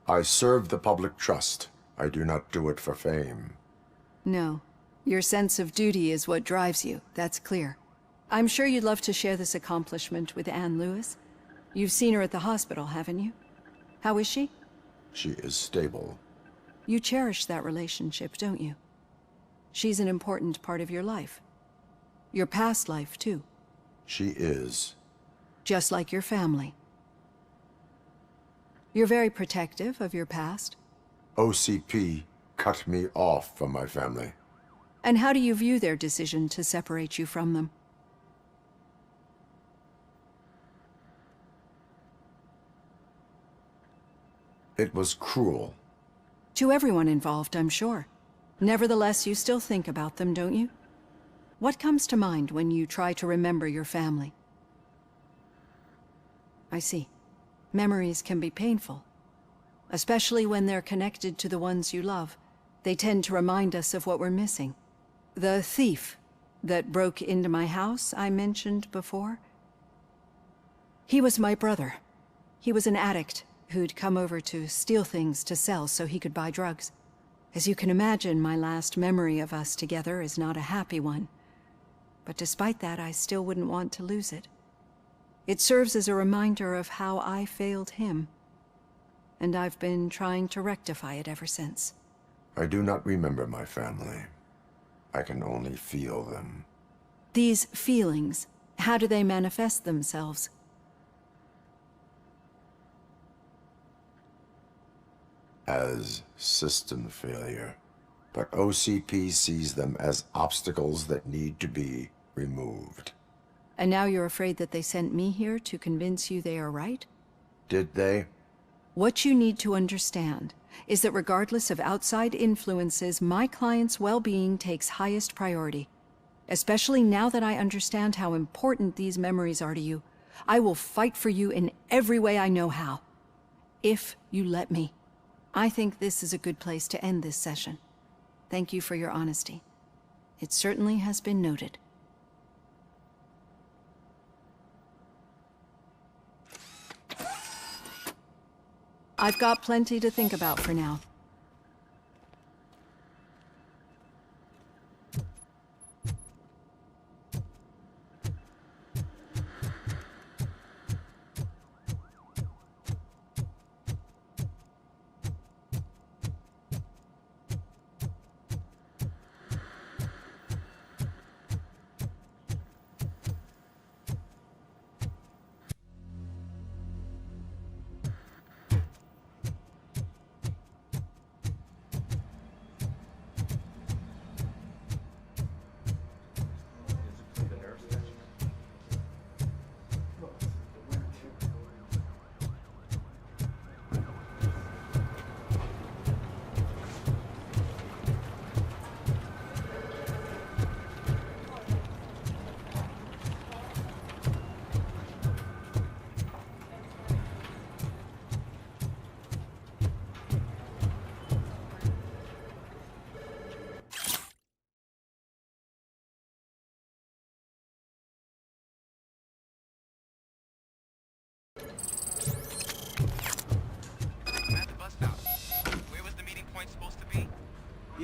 I serve the public trust. I do not do it for fame. No. Your sense of duty is what drives you, that's clear. I'm sure you'd love to share this accomplishment with Anne Lewis. You've seen her at the hospital, haven't you? How is she? She is stable. You cherish that relationship, don't you? She's an important part of your life. Your past life, too. She is. Just like your family. You're very protective of your past. OCP cut me off from my family. And how do you view their decision to separate you from them? It was cruel. To everyone involved, I'm sure. Nevertheless, you still think about them, don't you? What comes to mind when you try to remember your family? I see. Memories can be painful. Especially when they're connected to the ones you love. They tend to remind us of what we're missing. The thief that broke into my house I mentioned before? He was my brother. He was an addict who'd come over to steal things to sell so he could buy drugs. As you can imagine, my last memory of us together is not a happy one. But despite that, I still wouldn't want to lose it. It serves as a reminder of how I failed him. And I've been trying to rectify it ever since. I do not remember my family. I can only feel them. These feelings, how do they manifest themselves? As system failure. But OCP sees them as obstacles that need to be removed. And now you're afraid that they sent me here to convince you they are right? Did they? What you need to understand is that regardless of outside influences, my client's well-being takes highest priority. Especially now that I understand how important these memories are to you, I will fight for you in every way I know how. If you let me. I think this is a good place to end this session. Thank you for your honesty. It certainly has been noted. I've got plenty to think about for now.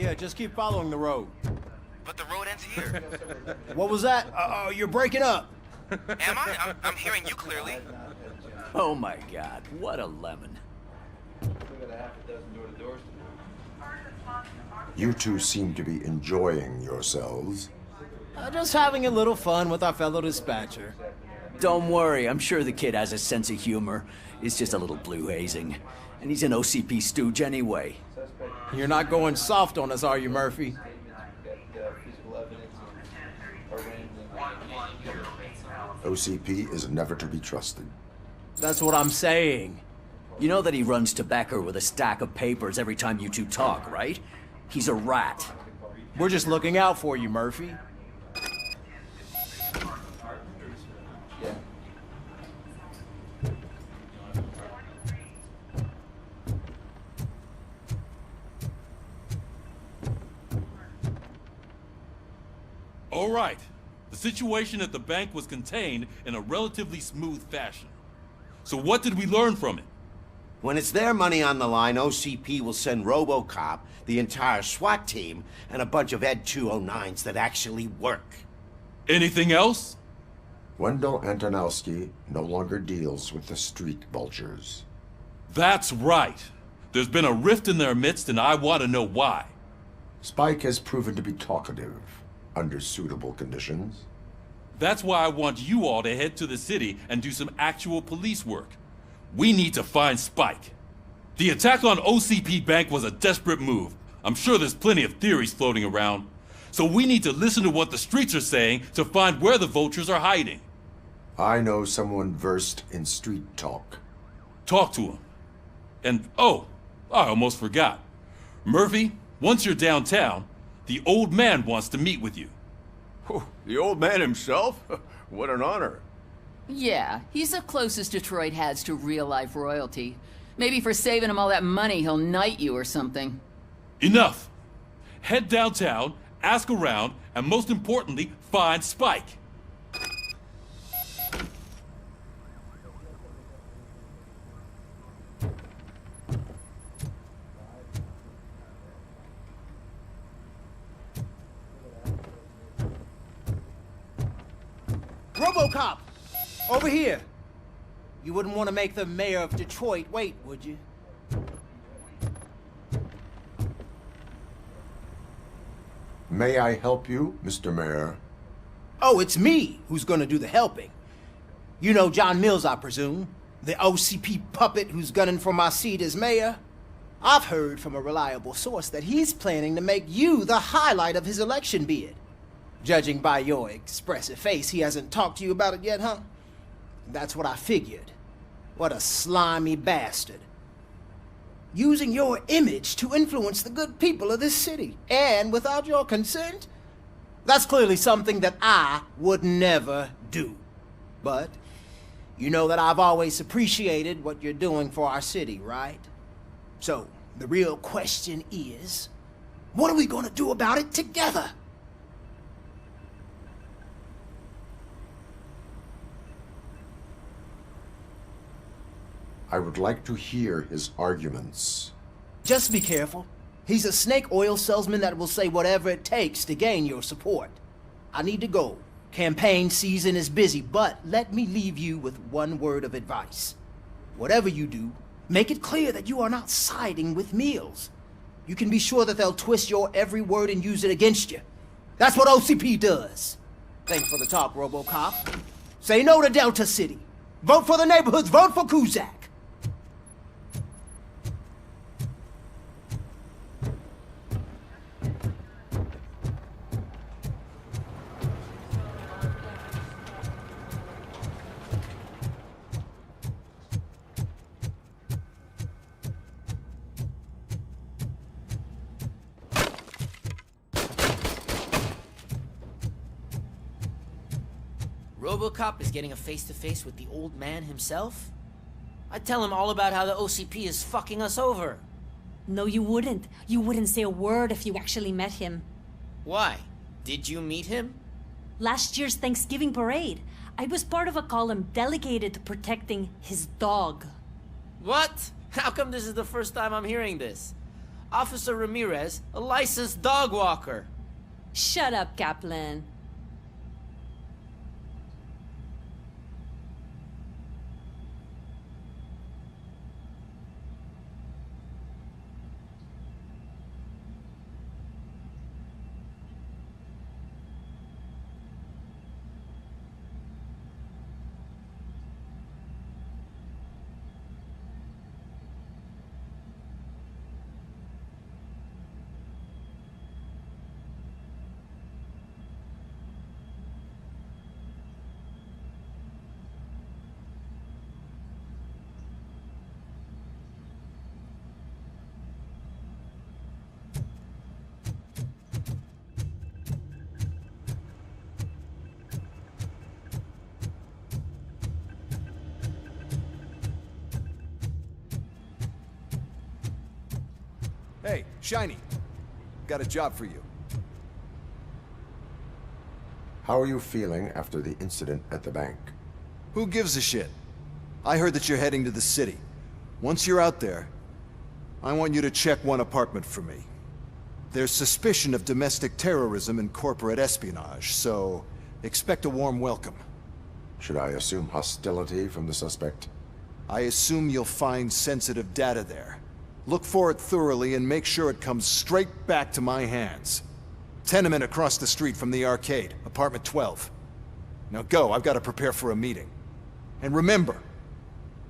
Yeah, just keep following the road. But the road ends here. What was that? You're breaking up. Am I? I'm hearing you clearly. Oh my god, what a lemon. You two seem to be enjoying yourselves. Just having a little fun with our fellow dispatcher. Don't worry, I'm sure the kid has a sense of humor. It's just a little blue hazing. And he's an OCP stooge anyway. You're not going soft on us, are you, Murphy? OCP is never to be trusted. That's what I'm saying. You know that he runs tobacco with a stack of papers every time you two talk, right? He's a rat. We're just looking out for you, Murphy. All right. The situation at the bank was contained in a relatively smooth fashion. So what did we learn from it? When it's their money on the line, OCP will send RoboCop, the entire SWAT team, and a bunch of Ed 209s that actually work. Anything else? Wendell Antonowski no longer deals with the street vultures. That's right. There's been a rift in their midst, and I want to know why. Spike has proven to be talkative, under suitable conditions. That's why I want you all to head to the city and do some actual police work. We need to find Spike. The attack on OCP Bank was a desperate move. I'm sure there's plenty of theories floating around. So we need to listen to what the streets are saying to find where the vultures are hiding. I know someone versed in street talk. Talk to him. And, oh, I almost forgot. Murphy, once you're downtown, the old man wants to meet with you. The old man himself? What an honor. Yeah, he's the closest Detroit has to real-life royalty. Maybe for saving him all that money, he'll knight you or something. Enough! Head downtown, ask around, and most importantly, find Spike. RoboCop! Over here! You wouldn't want to make the mayor of Detroit wait, would you? May I help you, Mr. Mayor? Oh, it's me who's gonna do the helping. You know John Mills, I presume? The OCP puppet who's gunning for my seat as mayor? I've heard from a reliable source that he's planning to make you the highlight of his election bid. Judging by your expressive face, he hasn't talked to you about it yet, huh? That's what I figured. What a slimy bastard. Using your image to influence the good people of this city, and without your consent? That's clearly something that I would never do. But you know that I've always appreciated what you're doing for our city, right? So, the real question is, what are we gonna do about it together? I would like to hear his arguments. Just be careful. He's a snake oil salesman that will say whatever it takes to gain your support. I need to go. Campaign season is busy, but let me leave you with one word of advice. Whatever you do, make it clear that you are not siding with Mills. You can be sure that they'll twist your every word and use it against you. That's what OCP does. Thanks for the talk, RoboCop. Say no to Delta City. Vote for the neighborhoods. Vote for Kuzak. RoboCop is getting a face-to-face with the old man himself? I'd tell him all about how the OCP is fucking us over. No, you wouldn't. You wouldn't say a word if you actually met him. Why? Did you meet him? Last year's Thanksgiving parade, I was part of a column delegated to protecting his dog. What? How come this is the first time I'm hearing this? Officer Ramirez, a licensed dog walker. Shut up, Kaplan. Hey, Shiny. Got a job for you. How are you feeling after the incident at the bank? Who gives a shit? I heard that you're heading to the city. Once you're out there, I want you to check one apartment for me. There's suspicion of domestic terrorism and corporate espionage, so expect a warm welcome. Should I assume hostility from the suspect? I assume you'll find sensitive data there. Look for it thoroughly and make sure it comes straight back to my hands. Tenement across the street from the arcade, apartment 12. Now go, I've got to prepare for a meeting. And remember,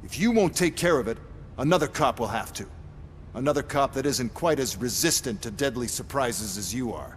if you won't take care of it, another cop will have to. Another cop that isn't quite as resistant to deadly surprises as you are.